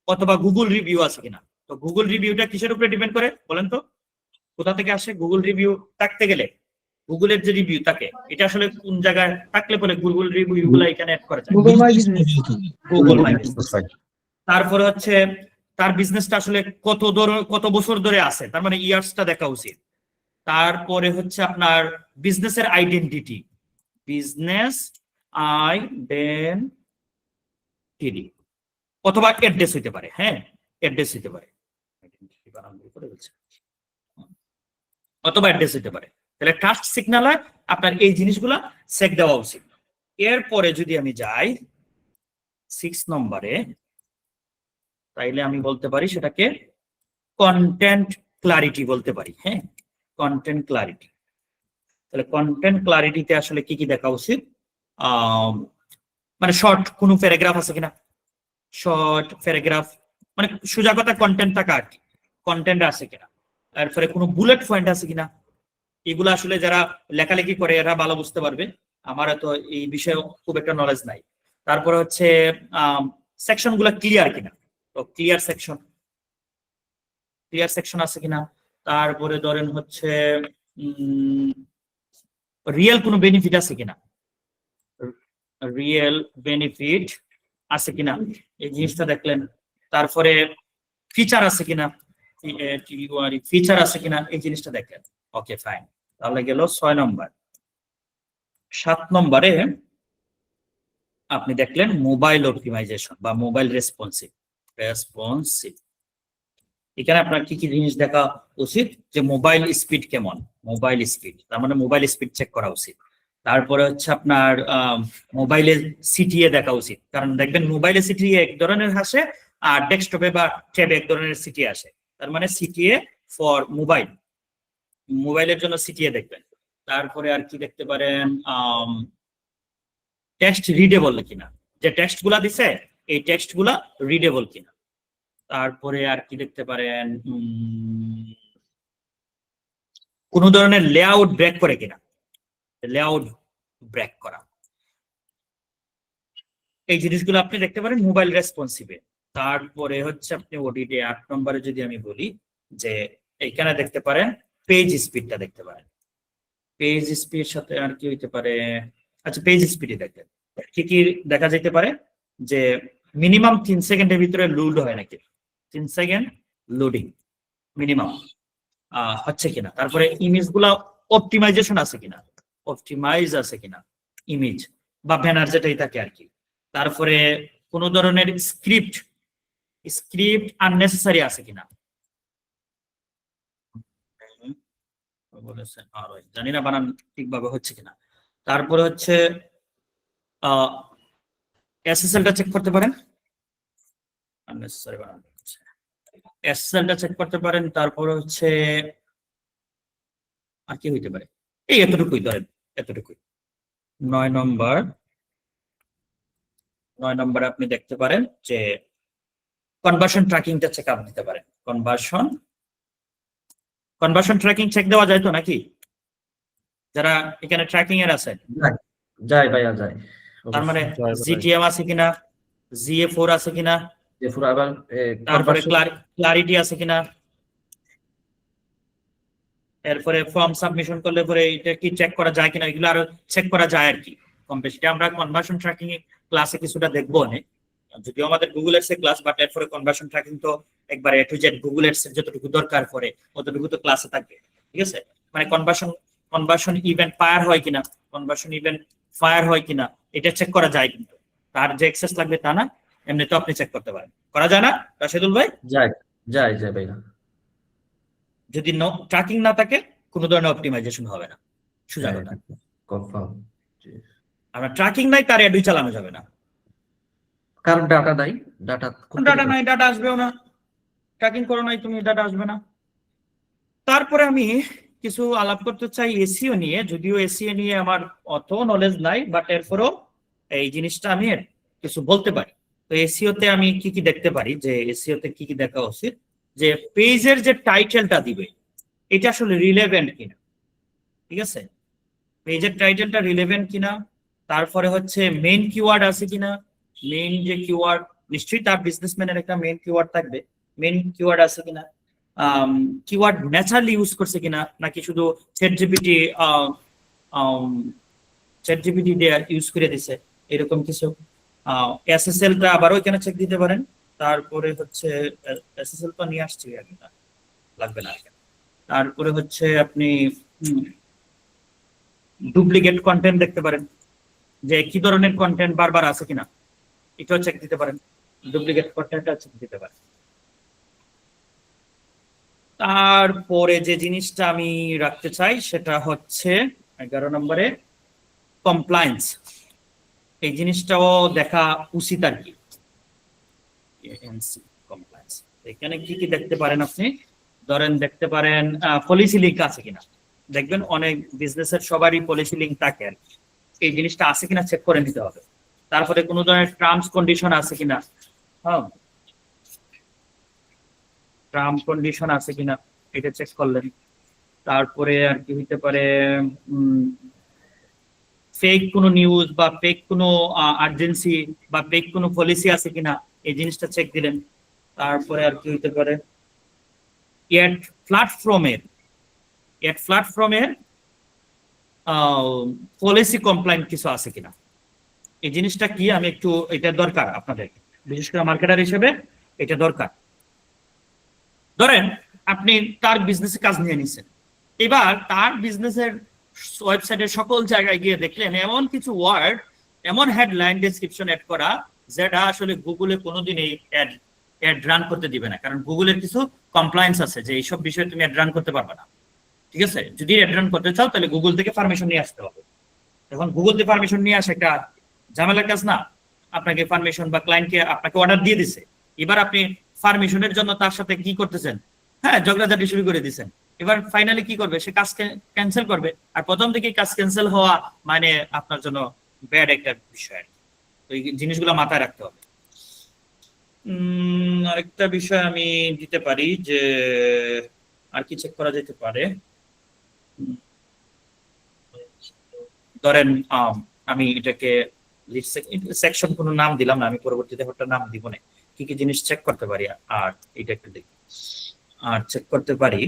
Speaker 1: অথবা গুগল রিভিউ আছে কিনা। তো গুগল রিভিউটা কিসের উপরে ডিপেন্ড করে বলেন তো, কোথা থেকে আসে? গুগল রিভিউ থাকতে গেলে গুগলের যে রিভিউ থাকে এটা আসলে কোন জায়গায় থাকলে পরে গুগল রিভিউ গুলো এখানে অ্যাড করা যায়, গুগল মাই বিজনেস। তারপরে হচ্ছে তার বিজনেসটা আসলে কত বছর ধরে আছে, তার মানে ইয়ার্সটা দেখা উচিত। তারপরে হচ্ছে আপনার বিজনেসের আইডেন্টিটি, বিজনেস আইডেন্টিটি অথবা অ্যাড্রেস হইতে পারে। হ্যাঁ, অ্যাড্রেস হইতে পারে, অথবা অ্যাড্রেস হইতে পারে। তাহলে ট্রাস্ট সিগন্যালে আপনার এই জিনিসগুলা চেক দেওয়া উচিত। এরপরে যদি আমি যাই 6 নম্বরে, তাইলে আমি বলতে পারি সেটাকে কন্টেন্ট ক্লারিটি বলতে পারি। হ্যাঁ, কন্টেন্ট ক্লারিটি। তাহলে কন্টেন্ট ক্লারিটিতে আসলে কি কি দেখা উচিত, মানে শর্ট কোনো প্যারাগ্রাফ আছে কিনা, শর্ট প্যারাগ্রাফ মানে সোজা কথা কন্টেন্ট থাকা আর কি, কন্টেন্ট আছে কিনা। তারপরে কোনো বুলেট পয়েন্ট আছে কিনা, এগুলো আসলে যারা লেখালেখি করে এরা ভালো বুঝতে পারবে, আমার তো এই বিষয়ে খুব একটা নলেজ নাই। তারপরে হচ্ছে সেকশন গুলা ক্লিয়ার কিনা, তো ক্লিয়ার সেকশন আছে কিনা। তারপরে ধরেন হচ্ছে রিয়েল কোনো বেনিফিট আছে কিনা, রিয়েল বেনিফিট আছে কিনা এই জিনিসটা দেখলেন। তারপরে ফিচার আছে কিনা, ফিচার আছে কিনা এই জিনিসটা দেখলেন। ওকে ফাইন, তাহলে গেল 6 নম্বর। 7 নম্বরে আপনি দেখলেন মোবাইল অপটিমাইজেশন বা মোবাইল রেসপন্সিভ। এখানে আপনার কি কি জিনিস দেখা উচিত, যে মোবাইল স্পিড কেমন, মোবাইল স্পিড তার মানে মোবাইল স্পিড চেক করা উচিত। তারপরে হচ্ছে আপনার মোবাইলে সিটিএ দেখা উচিত, কারণ দেখবেন মোবাইলে সিটিএ এক ধরনের আসে আর ডেস্কটপে বা ট্যাবে এক ধরনের সিটিএ আসে। তার মানে সিটিএ ফর মোবাইলের জন্য সিটিএ দেখবেন। তারপরে আর কি দেখতে পারেন, টেক্সট রিডেবল কিনা, যে টেক্সট গুলা দিছে এই টেক্সট গুলা রিডেবল কিনা। তারপরে আর কি দেখতে পারেন, কোন ধরনের লেআউট ব্রেক করে কিনা, লেআউট ব্রেক করা, এই জিনিসগুলো আপনি দেখতে পারেন মোবাইল রেসপন্সিভে। তারপরে হচ্ছে আপনি ওডিটি 8 নম্বরে যদি আমি বলি যে এইখানে দেখতে পারেন পেজ স্পিডটা দেখতে পারেন। পেজ স্পিড সাথে আর কি হইতে পারে, আচ্ছা পেজ স্পিডে দেখেন কি কি দেখা যেতে পারে যে মিনিমাম 3 সেকেন্ডের ভিতরে লোড হয় নাকি, 3 সেকেন্ড লোডিং মিনিমাম হচ্ছে কিনা। তারপরে ইমেজ গুলা অপটিমাইজেশন আছে কিনা, অপটিমাইজ আছে কিনা ইমেজ বা ব্যানার যেটাই থাকে আর কি। তারপরে কোন ধরনের স্ক্রিপ্ট আননেসেসারি আছে কিনা, বলেছেন আর জানি না বানান ঠিকভাবে হচ্ছে কিনা। তারপরে হচ্ছে এসএসএলটা চেক করতে পারেন, আননেসেসারি বানান এসএসএলটা চেক করতে পারেন। তারপরে হচ্ছে আর কি হইতে পারে, এই এতটুকুই ধরেন, এতটুকুই। 9 নম্বরে আপনি দেখতে পারেন যে কনভার্সন ট্র্যাকিংটা চেক আপ দিতে পারেন। কনভার্সন ট্র্যাকিং চেক দেওয়া যায় তো নাকি, যারা এখানে ট্র্যাকিং এর আছে?
Speaker 2: যায় ভাইয়া যায়।
Speaker 1: তার মানে জিটিএম আছে কিনা, জিএ4 আছে কিনা, তারপরে ক্লারিটি আছে কিনা, এরপরে ফর্ম সাবমিশন করলে পরে এটা কি চেক করা যায় কিনা, এগুলো আরো চেক করা যায় আর কি কম বেশি। আমরা কনভার্সন ট্র্যাকিং ক্লাসে কিছুটা দেখবো অনেক, যদিও আমাদের গুগল এডস এর ক্লাস, বাট এরপরে কনভার্সন ট্র্যাকিং তো একবার এ টু জেড গুগল এডস এর যতটুকু দরকার পড়ে অতটুকু তো ক্লাসে থাকবে, ঠিক আছে। মানে কনভার্সন ইভেন্ট ফায়ার হয় কিনা এটা চেক করা যায়, কিন্তু তার যে অ্যাক্সেস লাগবে তা না, এমনি তো আপনি চেক করতে পারেন। করা যায় না রাশেদুল ভাই?
Speaker 2: যায় ভাইয়া।
Speaker 1: যদি ট্র্যাকিং না থাকে কোনো ধরনের অপটিমাইজেশন হবে না, সোজা কথা।
Speaker 2: কনফার্ম।
Speaker 1: আমরা ট্র্যাকিং নাই তার অ্যাডই চালানো যাবে না,
Speaker 2: কারণ ডাটা নাই,
Speaker 1: ডাটা আসবেও না, ট্র্যাকিং করো নাই তুমি, ডাটা আসবে না। তারপরে আমি কিছু আলাপ করতে চাই এসইও নিয়ে, যদিও এসইও নিয়ে আমার অত নলেজ নাই, বাট এরপরও এই জিনিসটা আমি কিছু বলতে পারি। তো এসইও তে আমি কি কি দেখতে পারি, যে এসইও তে কি কি দেখা উচিত, যে পেজের যে টাইটেলটা দিবে এটা আসলে রিলেভেন্ট কিনা, ঠিক আছে, পেজের টাইটেলটা রিলেভেন্ট কিনা। তারপরে হচ্ছে মেইন কিওয়ার্ড আছে কিনা, মেইন যে কিওয়ার্ড, নিশ্চয়ই তার বিজনেসম্যানের একটা মেইন কিওয়ার্ড থাকবে, মেইন কিওয়ার্ড আছে কিনা, কিওয়ার্ড ন্যাচারালি ইউজ করছে কিনা, নাকি শুধু চ্যাটজিপিটি দিয়ে ইউজ করে দিছে এরকম কিছু। এসএসএলটা আবারও এখানে চেক দিতে পারেন। তারপরে হচ্ছে এসএসএল তো নিয়ে আসছি আগে, লাগবে না। তারপরে হচ্ছে আপনি ডুপ্লিকেট কন্টেন্ট দেখতে পারেন, যে কি ধরনের কন্টেন্ট বারবার আছে কিনা, এটাও চেক দিতে পারেন, ডুপ্লিকেট কন্টেন্টটা চেক দিতে পারেন। তারপরে যে জিনিসটা আমি রাখতে চাই সেটা হচ্ছে 11 নম্বরে কমপ্লায়েন্স, এই জিনিসটাও দেখা উচিত আর কি। কমপ্লায়েন্স এখানে কি কি দেখতে পারেন আপনি, ধরেন দেখতে পারেন পলিসি লিঙ্ক আছে কিনা, দেখবেন অনেক বিজনেসের সবারই পলিসি লিঙ্ক থাকে আর কি, এই জিনিসটা আছে কিনা চেক করে নিতে হবে। তারপরে কোনো ধরনের টার্মস কন্ডিশন আছে কিনা, হ্যাঁ টার্ম কন্ডিশন আছে কিনা এটা চেক করলেন। তারপরে আর কি হইতে পারে, ফেক কোনো নিউজ বা ফেক কোনো আর্জেন্সি বা ফেক কোনো পলিসি আছে কিনা এই জিনিসটা চেক দিলেন। তারপরে আর কি হইতে পারে, এড প্ল্যাটফর্মের পলিসি কমপ্লায়েন্ট কিছু আছে কিনা, এই জিনিসটা কি আমি একটু, এটা দরকার আপনাদের, বিশেষ করে মার্কেটার হিসেবে এটা দরকার। ধরেন আপনি তার বিজনেসে কাজ নিয়ে নিছেন, এবার তার বিজনেসের ওয়েবসাইটের সকল জায়গায় গিয়ে দেখলেন এমন কিছু ওয়ার্ড, এমন হেডলাইন ডেসক্রিপশন অ্যাড করা যেটা আসলে গুগলে কোনোদিনই অ্যাড রান করতে দিবে না, কারণ গুগলের কিছু কমপ্লায়েন্স আছে যে এইসব বিষয়ে তুমি অ্যাড রান করতে পারবে না, ঠিক আছে। যদি অ্যাড রান করতে চাও তাহলে গুগল থেকে পারমিশন নিয়ে আসতে হবে। এখন গুগল থেকে পারমিশন নিয়ে আসা একটা ঝামেলার কাজ না, আপনাকে পারমিশন বা ক্লায়েন্টকে আপনাকে অর্ডার দিয়ে দিছে, এবার আপনি পারমিশনের জন্য তার সাথে কি করতেছেন, হ্যাঁ ঝগড়াঝাটি শুরু করে দিচ্ছেন। এবার ফাইনালি কি করবে, সে কাজ ক্যান্সেল করবে, আর প্রথম থেকেই কাজ ক্যান্সেল হওয়া মানে আপনার জন্য ব্যাড একটা বিষয়। তো এই জিনিসগুলো মাথায় রাখতে হবে। আরেকটা বিষয় আমি দিতে পারি যে আর কি চেক করা যেতে পারে। ধরেন আমি এটাকে সেকশন কোনো নাম দিলাম না, আমি পরবর্তীতে একটা নাম দিব না। কি কি জিনিস চেক করতে পারি আর এটা একটু দেখি। আর চেক করতে পারি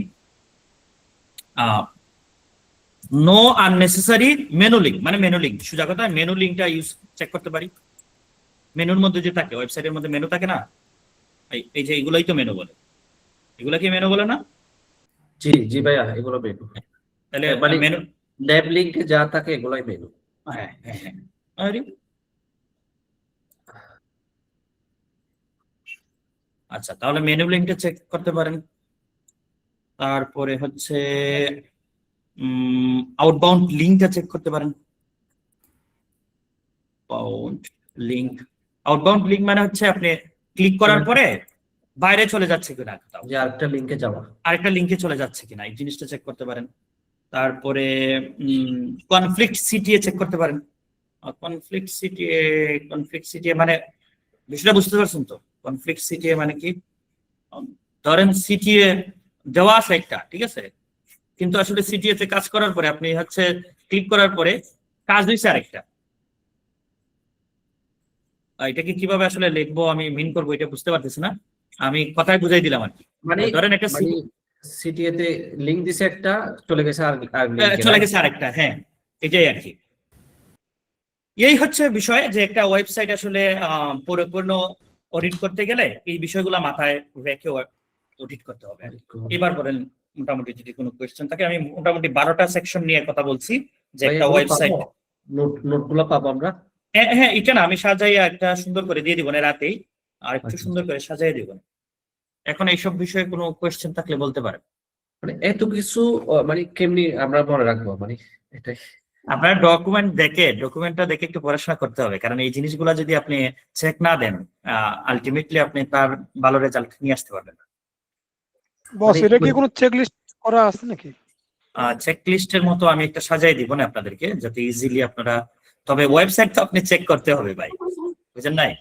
Speaker 1: নো আননেসেসারি মেনু লিঙ্ক, মানে মেনু লিঙ্ক সোজা কথা, মেনু লিঙ্কটা ইউজ চেক করতে পারি। মেনুর মধ্যে যে থাকে, ওয়েবসাইটের মধ্যে মেনু থাকে না, এই যে এগুলোই তো মেনু বলে, এগুলা কি মেনু বলে না?
Speaker 2: জি জি ভাইয়া, এগুলো মেনু।
Speaker 1: তাহলে
Speaker 2: মানে
Speaker 1: মেনু,
Speaker 2: ন্যাব লিঙ্কে যা থাকে এগুলোই মেনু।
Speaker 1: হ্যাঁ হ্যাঁ হ্যাঁ, আরে, আচ্ছা তাহলে মেনু লিঙ্কটা চেক করতে পারেন। তারপরে হচ্ছে আউটবাউন্ড লিঙ্কটা চেক করতে পারেন। লিঙ্ক, আউটবাউন্ড লিঙ্ক মানে হচ্ছে আপনি ক্লিক করার পরে বাইরে চলে যাচ্ছে কিনা,
Speaker 2: যে আরেকটা লিঙ্কে যাওয়া,
Speaker 1: আরেকটা লিঙ্কে চলে যাচ্ছে কিনা, এই জিনিসটা চেক করতে পারেন। তারপরে কনফ্লিক্ট সিটিএ চেক করতে পারেন। কনফ্লিক্ট সিটিএ মানে বিষয়টা বুঝতে পারছেন তো? কনফ্লিক্ট সিটিএ মানে কি, ধরেন সিটিএ দেওয়া আছে একটা, ঠিক আছে, কিন্তু আসলে সিটিএ তে কাজ করার পরে আপনি হচ্ছে ক্লিক করার পরে কাজ হয়েছে আরেকটা। এটাকে কিভাবে আসলে লিখবো আমি মিন করবো এটা বুঝতে পারতেছি না, আমি কথায় বুঝাই দিলাম আর কি।
Speaker 2: মানে
Speaker 1: ধরেন একটা
Speaker 2: সিটিএ তে লিঙ্ক দিছে একটা, চলে গেছে আর লিঙ্কে,
Speaker 1: চলে গেছে আরেকটা, হ্যাঁ এটাই আর কি। এই হচ্ছে বিষয় যে একটা ওয়েবসাইট আসলে পরিপূর্ণ অডিট করতে গেলে এই বিষয়গুলো মাথায় রেখে অডিট করতে হবে। এবার বলেন মোটামুটি যদি কোনো কোয়েশ্চেন থাকে, আমি মোটামুটি 12টা সেকশন নিয়ে কথা বলছি যে একটা ওয়েবসাইট।
Speaker 2: নোটগুলো পাবো আমরা?
Speaker 1: হ্যাঁ হ্যাঁ, এটা না আমি সাজাইয়া একটা সুন্দর করে দিয়ে দিব না রাতেই, আর একটু
Speaker 2: আচ্ছা।
Speaker 1: সুন্দর করে সাজাই দিব। এখন এইসব বিষয়ে কোনো কোয়েশ্চেন থাকলে বলতে পারেন।
Speaker 2: মানে এত কিছু মানে কেমনি আমরা মনে রাখবো, মানে এটাই।
Speaker 1: আপনার ডকুমেন্টটা দেখে একটু পড়াশোনা করতে হবে, কারণ এই জিনিসগুলো যদি আপনি চেক না দেন আলটিমেটলি আপনি তার ভালো রেজাল্ট নিয়ে আসতে পারবেন না।
Speaker 5: বস, এটা কি কোনো চেক লিস্ট করা আছে নাকি?
Speaker 1: চেক লিস্টের মতো আমি একটা সাজাই দিব না আপনাদেরকে, যাতে ইজিলি আপনারা, তবে ওয়েবসাইট তো আপনি চেক করতে হবে ভাই, বুঝেন নাই?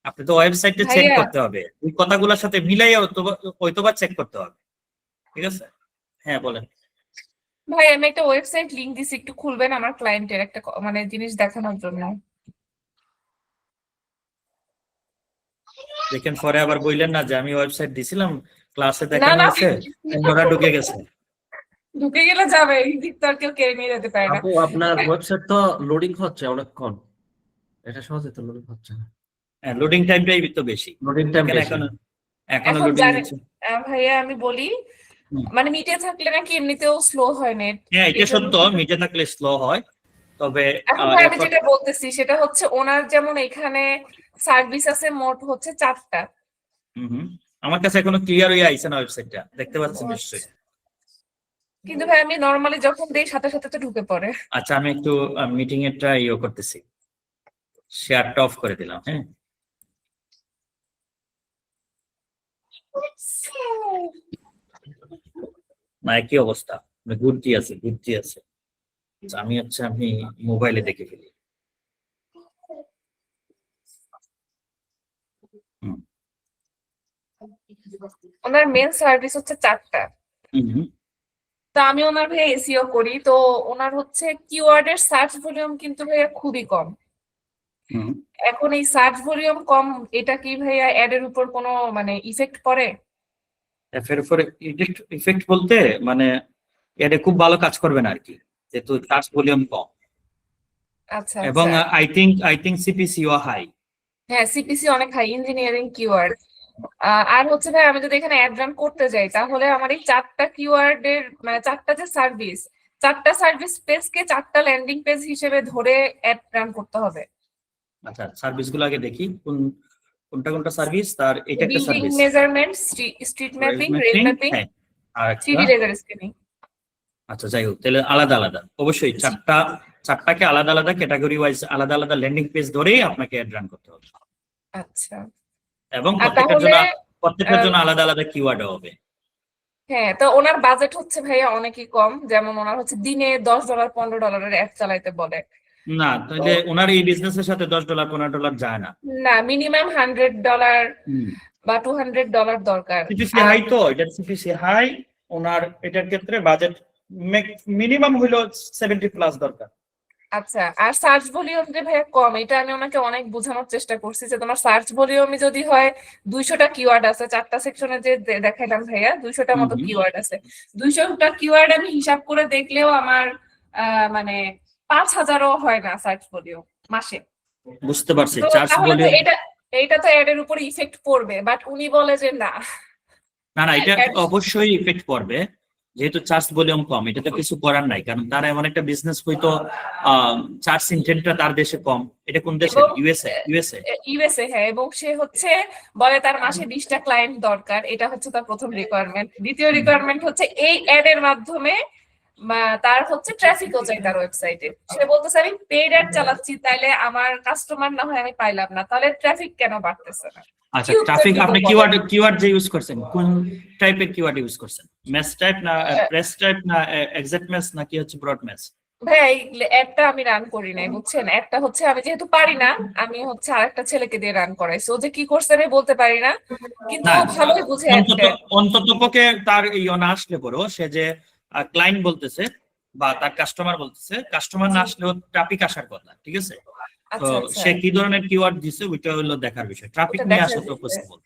Speaker 1: আপনি তো ওয়েবসাইটে চেক
Speaker 4: ভাইয়া।
Speaker 1: করতে হবে, এই কথাগুলোর সাথে মিলাইয়া হয়তোবা চেক করতে হবে, ঠিক আছে? হ্যাঁ বলেন।
Speaker 4: ভাই আমি একটা ওয়েবসাইট লিংক দিছি, একটু খুলবেন আমার ক্লায়েন্টের একটা মানে জিনিস দেখানোর জন্য।
Speaker 1: দেখেন পরে আবার বললেন না যে আমি ওয়েবসাইট দিছিলাম, ক্লাসে
Speaker 4: না
Speaker 1: দেখানো
Speaker 4: না,
Speaker 1: হয়েছে, ওরা ঢুকে গেছে।
Speaker 4: ঢুকে গেলে যাবে, এই দিক তো আর কেউ কেড়ে নিয়ে যেতে পারে না।
Speaker 2: আপু আপনার ওয়েবসাইট তো লোডিং হচ্ছে অনেকক্ষণ, এটা সহজে তো লোডিং হচ্ছে না।
Speaker 1: হ্যাঁ, লোডিং টাইমটাই তো বেশি।
Speaker 2: লোডিং টাইম
Speaker 1: এখানে
Speaker 2: বেশি।
Speaker 1: এখনো
Speaker 4: এখন
Speaker 1: লোডিং
Speaker 4: জানেন
Speaker 1: নিচ্ছে।
Speaker 4: ভাইয়া আমি বলি,
Speaker 1: হুম।
Speaker 4: মানে মিটে থাকলে নাকি এমনিতেও স্লো হয় নেট।
Speaker 1: হ্যাঁ এটা সত্য, মিটে থাকলে স্লো হয়, তবে
Speaker 4: এখন ভাই আমি যেটা বলতেছি সেটা হচ্ছে ওনার যেমন এখানে সার্ভিস আছে মোট হচ্ছে 4টা।
Speaker 1: আমার কাছে এখনো ক্লিয়ার হয়ে আইছে না ওয়েবসাইটটা, দেখতে পাচ্ছেন নিশ্চয়ই।
Speaker 4: কিন্তু ভাই আমি নরমালি যখন দেই সাথে সাথে তো ঢুকে পড়ে।
Speaker 1: আচ্ছা আমি একটু মিটিং এরটা করতেছি, শেয়ারটা অফ করে দিলাম। হ্যাঁ না, একই অবস্থা, ঘুরতি আছে। আচ্ছা, আমি মোবাইলে দেখে ফেলি।
Speaker 4: ওনার মেন সার্ভিস হচ্ছে 4টা। তো আমি ওনার ভাইয়া এসইও করি, তো ওনার হচ্ছে কিওয়ার্ডের সার্চ ভলিউম কিন্তু ভাইয়া খুবই কম। এখন এই সার্চ ভলিউম কম, এটা কি ভাইয়া অ্যাড এর উপর কোনো মানে ইফেক্ট পড়ে?
Speaker 1: এর উপরে ইফেক্ট বলতে মানে এটা খুব ভালো কাজ করবে না আর কি, যেহেতু সার্চ ভলিউম কম।
Speaker 4: আচ্ছা
Speaker 1: এবং
Speaker 4: আচ্ছা।
Speaker 1: আই থিংক সিপিসিও হাই।
Speaker 4: হ্যাঁ সিপিসি অনেক হাই, ইঞ্জিনিয়ারিং কিওয়ার্ড। আর হচ্ছে ভাই আমি যদি এখানে অ্যাড রান করতে যাই তাহলে আমার এই 4টা কিওয়ার্ডের মানে 4টা যে সার্ভিস, 4টা সার্ভিস পেজকে 4টা ল্যান্ডিং পেজ হিসেবে ধরে অ্যাড রান করতে হবে।
Speaker 1: আচ্ছা সার্ভিসগুলো আগে দেখি, কোনটা সার্ভিস, তার এটা একটা
Speaker 4: building
Speaker 1: service,
Speaker 4: measurement, street mapping, rail mapping,
Speaker 1: হ্যাঁ আর একটা
Speaker 4: 3D লেজার স্ক্যানিং।
Speaker 1: আচ্ছা যাই হোক, তাহলে আলাদা আলাদা অবশ্যই চারটাকে আলাদা আলাদা ক্যাটাগরি ওয়াইজ আলাদা আলাদা ল্যান্ডিং পেজ ধরেই আপনাকে অ্যাড রান করতে হবে,
Speaker 4: আচ্ছা।
Speaker 1: এবং
Speaker 4: আর তাহলে
Speaker 1: প্রত্যেকটার জন্য আলাদা আলাদা কিওয়ার্ড হবে।
Speaker 4: হ্যাঁ, তো ওনার বাজেট হচ্ছে ভাইয়া অনেকই কম, যেমন ওনার হচ্ছে দিনে $10 $15 অ্যাড চালাইতে বলে।
Speaker 1: না তাহলে ওনার এই বিজনেসের সাথে $10 $15 যায় না।
Speaker 4: না, মিনিমাম $100 বা $200 দরকার।
Speaker 1: সিপিসি হাই, তো এটা সিপিসি হাই, ওনার এটার ক্ষেত্রে বাজেট মিনিমাম হলো 70+ দরকার।
Speaker 4: আচ্ছা, আর সার্চ ভলিউম যে ভাইয়া কম, এটা আমি ওনাকে অনেক বোঝানোর চেষ্টা করছি যে তোমার সার্চ ভলিউমই যদি হয় 200টা কিওয়ার্ড আছে, 4টা সেকশনে যে দেখাইলাম ভাইয়া 200টা মতো কিওয়ার্ড আছে, 200টা কিওয়ার্ড আমি হিসাব করে দেখলেও আমার মানে 5000ও হয় না সার্চ ভলিউম মাসে।
Speaker 1: বুঝতে পারছি,
Speaker 4: তো
Speaker 1: চার্জ
Speaker 4: তাহলে তো
Speaker 1: ভলিউম
Speaker 4: এটা তো অ্যাড এর উপর ইফেক্ট পড়বে, বাট উনি বলে যে না।
Speaker 1: না না, এটা
Speaker 4: Ad-
Speaker 1: অবশ্যই ইফেক্ট পড়বে, যেহেতু চার্জ ভলিউম কম, এটা তো কিছু করার নাই, কারণ তারা এমন একটা বিজনেস হয়তো চার্জ ইনটেন্টটা তার দেশে কম। এটা কোন দেশে?
Speaker 4: এবং
Speaker 1: ইউএসএ।
Speaker 4: হ্যাঁ, এবং সে হচ্ছে বলে তার মাসে 20টা ক্লায়েন্ট দরকার, এটা হচ্ছে তার প্রথম রিকোয়ারমেন্ট। দ্বিতীয় রিকোয়ারমেন্ট হচ্ছে এই অ্যাড এর মাধ্যমে তার হচ্ছে ট্রাফিকও চাই তার ওয়েবসাইটে। সে বলতেছে আমি পেইড অ্যাড চালাচ্ছি, তাইলে আমার কাস্টমার না হয় আমি পাইলাম না, তাহলে ট্রাফিক কেন বাড়তেছে না?
Speaker 1: আচ্ছা, ট্রাফিক আপনি কিওয়ার্ড যে ইউজ করছেন, কোন টাইপের কিওয়ার্ড ইউজ করছেন? ম্যাচ টাইপ না প্রেস টাইপ না এক্সাক্ট ম্যাচ নাকি হচ্ছে ব্রড ম্যাচ?
Speaker 4: ভাই একটা আমি রান করি নাই, বুঝছেন। একটা হচ্ছে আমি যেহেতু পারি না, আমি হচ্ছে আরেকটা ছেলেকে দিয়ে রান করাইছি। ও যে কি করছে আমি বলতে পারি না, কিন্তু ও ভালোই বুঝে
Speaker 1: অন্তত পক্ষে তার না আসলে পরেও সে যে ক্লায়েন্ট বলতেছে বা তার কাস্টমার বলতেছে, কাস্টমার না আসলেও ট্রাফিক আসার কথা, ঠিক আছে? তো সে কি ধরনের কিওয়ার্ড দিছে ওইটা হলো দেখার বিষয়। ট্রাফিক নিয়ে আসা তো পসিবল,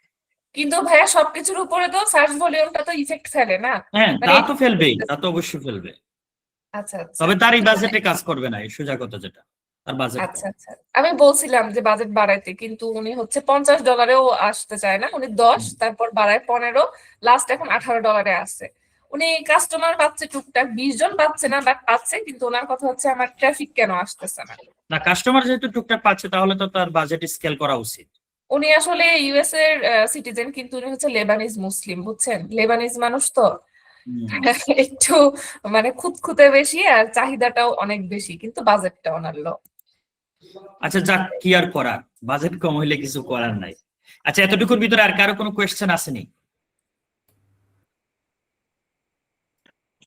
Speaker 4: কিন্তু ভাইয়া সবকিছুর উপরে তো সার্চ ভলিউমটা তো ইফেক্ট ফেলে না?
Speaker 1: হ্যাঁ তা তো ফেলবেই, তা তো অবশ্যই ফেলবে।
Speaker 4: আচ্ছা,
Speaker 1: তবে তার এই বাজেটে কাজ করবে না, এই সোজা কথা যেটা, তার বাজেট।
Speaker 4: আচ্ছা, আমি বলছিলাম যে বাজেট বাড়াইতে, কিন্তু উনি হচ্ছে $50-এও আসতে চায় না। উনি 10, তারপর বাড়ায় 15, লাস্ট এখন $18 আসছে। উনি কাস্টমার পাচ্ছে টুকটাক, 20 জন পাচ্ছে না, বাট পাচ্ছে। কিন্তু ওনার কথা হচ্ছে আমার ট্রাফিক কেন আসতেছে না?
Speaker 1: না, কাস্টমার যেহেতু টুকটাক পাচ্ছে তাহলে তো তার বাজেট স্কেল করা উচিত।
Speaker 4: উনি আসলে ইউএস এর সিটিজেন, কিন্তু উনি হচ্ছে লেবানিজ মুসলিম, বুঝছেন। লেবানিজ মানুষ তো একটু মানে খুঁতখুঁতে বেশি, আর চাহিদাটাও অনেক বেশি, কিন্তু বাজেটটা ওনার লো।
Speaker 1: আচ্ছা, যাক, কি আর করার, বাজেট কম হইলে কিছু করার নাই। আচ্ছা, এতটুকুর ভিতরে আর কারো কোনো কোয়েশ্চেন আসেনি?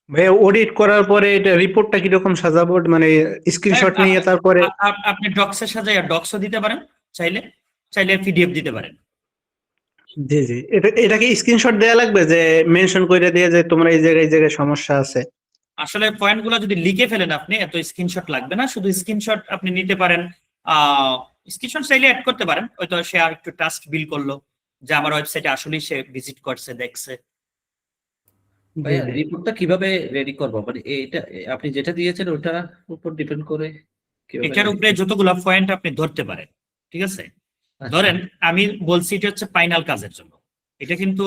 Speaker 6: ভাই অডিট করার পরে এটা রিপোর্টটা কিরকম সাজাবো, মানে স্ক্রিনশট নিয়ে তারপরে?
Speaker 1: আপনি ডক্সের সাজায় ডক্সও দিতে পারেন, চাইলে চাইলে পিডিএফ দিতে পারেন।
Speaker 6: জি জি, এটাকে স্ক্রিনশট দেয়া লাগবে যে মেনশন করে দিয়ে যে তোমরা এই জায়গায় সমস্যা আছে?
Speaker 1: আসলে পয়েন্ট গুলো যদি লিখে ফেলেন আপনি, এত স্ক্রিনশট লাগবে না, শুধু স্ক্রিনশট আপনি নিতে পারেন। স্ক্রিনশট চাইলে অ্যাড করতে পারেন, হয়তো সে আর একটু ট্রাস্ট বিল করলো যে আমার ওয়েবসাইটে আসলেই সে ভিজিট করছে, দেখছে।
Speaker 2: ভাইয়া রিপোর্টটা কিভাবে রেডি করবো, মানে এটা আপনি যেটা দিয়েছেন ওটার উপর ডিপেন্ড করে
Speaker 1: এটার উপরে যতগুলো পয়েন্ট আপনি ধরতে পারেন, ঠিক আছে? ধরেন আমি বলছি এটা হচ্ছে ফাইনাল কাজের জন্য। এটা কিন্তু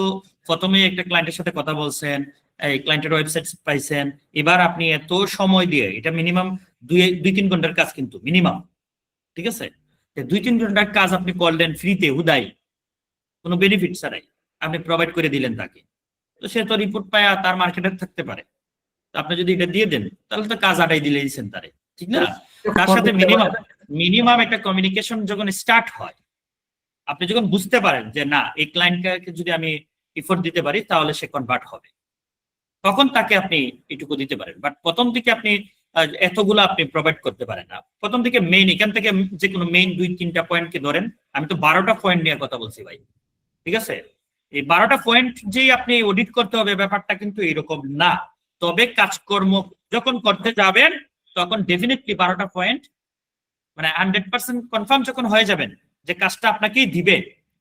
Speaker 1: প্রথমে একটা ক্লায়েন্টের সাথে কথা বলছেন, এই ক্লায়েন্টের ওয়েবসাইট পাইছেন, এবার আপনি এত সময় দিয়ে, এটা মিনিমাম 2-3 ঘন্টার কাজ কিন্তু মিনিমাম, ঠিক আছে? 2-3 ঘন্টার কাজ আপনি করলেন ফ্রিতে, হুদাই, কোনো বেনিফিট ছাড়াই আপনি প্রোভাইড করে দিলেন তাকে। তো সে তো রিপোর্ট পায় তার মার্কেটার থাকতে পারে। আপনি যদি এটা দিয়ে দেন তাহলে তো কাজ আটাই দিলে দিচ্ছেন তারে, ঠিক না? তার সাথে মিনিমাম একটা কমিউনিকেশন যখন স্টার্ট হয়, আপনি যখন বুঝতে পারেন যে না, এই ক্লায়েন্টকে যদি আমি এফোর্ট দিতে পারি তাহলে সে কনভার্ট হবে, তখন তাকে আপনি এটুকু দিতে পারেন। বাট প্রথম থেকে আপনি এতগুলো আপনি প্রোভাইড করতে পারেন না। প্রথম থেকে মেইন, এখান থেকে যে কোনো মেইন 2-3টা পয়েন্টকে ধরেন। আমি তো 12টা পয়েন্ট নিয়ে কথা বলছি ভাই, ঠিক আছে? এই 12টা পয়েন্ট যেই আপনি অডিট করতে হবে, ব্যাপারটা কিন্তু এরকম না। তবে কাজকর্ম যখন করতে যাবেন তখন ডেফিনেটলি 12টা পয়েন্ট, মানে 100% কনফার্ম যখন হয়ে যাবেন যে কাজটা আপনাকেই দিবে,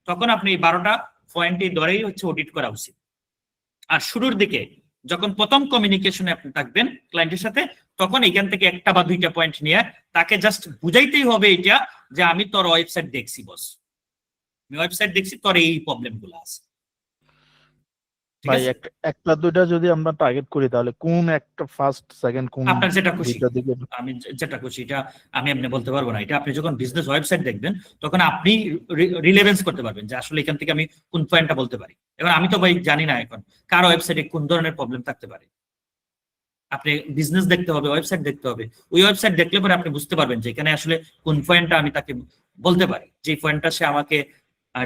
Speaker 1: তখন আপনি এই 12টা পয়েন্টই ধরেই হচ্ছে অডিট করা উচিত। আর শুরুর দিকে যখন প্রথম কমিউনিকেশনে আপনি থাকবেন ক্লায়েন্টের সাথে, তখন এখান থেকে 1টা বা 2টা পয়েন্ট নিয়ে তাকে জাস্ট বুঝাইতেই হবে এটা যে আমি তোর ওয়েবসাইট দেখছি বস, আমি ওয়েবসাইট দেখছি, তোর এই প্রবলেম গুলো আছে।
Speaker 7: ভাই একটা দুইটা যদি আমরা টার্গেট করি তাহলে কোন একটা ফার্স্ট সেকেন্ড কোন
Speaker 1: আপনার যেটা খুশি,
Speaker 7: দুইটা দিকে?
Speaker 1: আমি যেটা খুশি এটা আমি এমনি বলতে পারবো না। এটা আপনি যখন বিজনেস ওয়েবসাইট দেখবেন তখন আপনি রিলেভেন্স করতে পারবেন যে আসলে এখান থেকে আমি কোন পয়েন্টটা বলতে পারি। এবার আমি তো ভাই জানি না এখন কার ওয়েবসাইটে কোন ধরনের প্রবলেম থাকতে পারে। আপনি বিজনেস দেখতে হবে, ওয়েবসাইট দেখতে হবে। ওই ওয়েবসাইট দেখলে পরে আপনি বুঝতে পারবেন যে এখানে আসলে কোন পয়েন্টটা আমি তাকে বলতে পারি, যে পয়েন্টটা সে আমাকে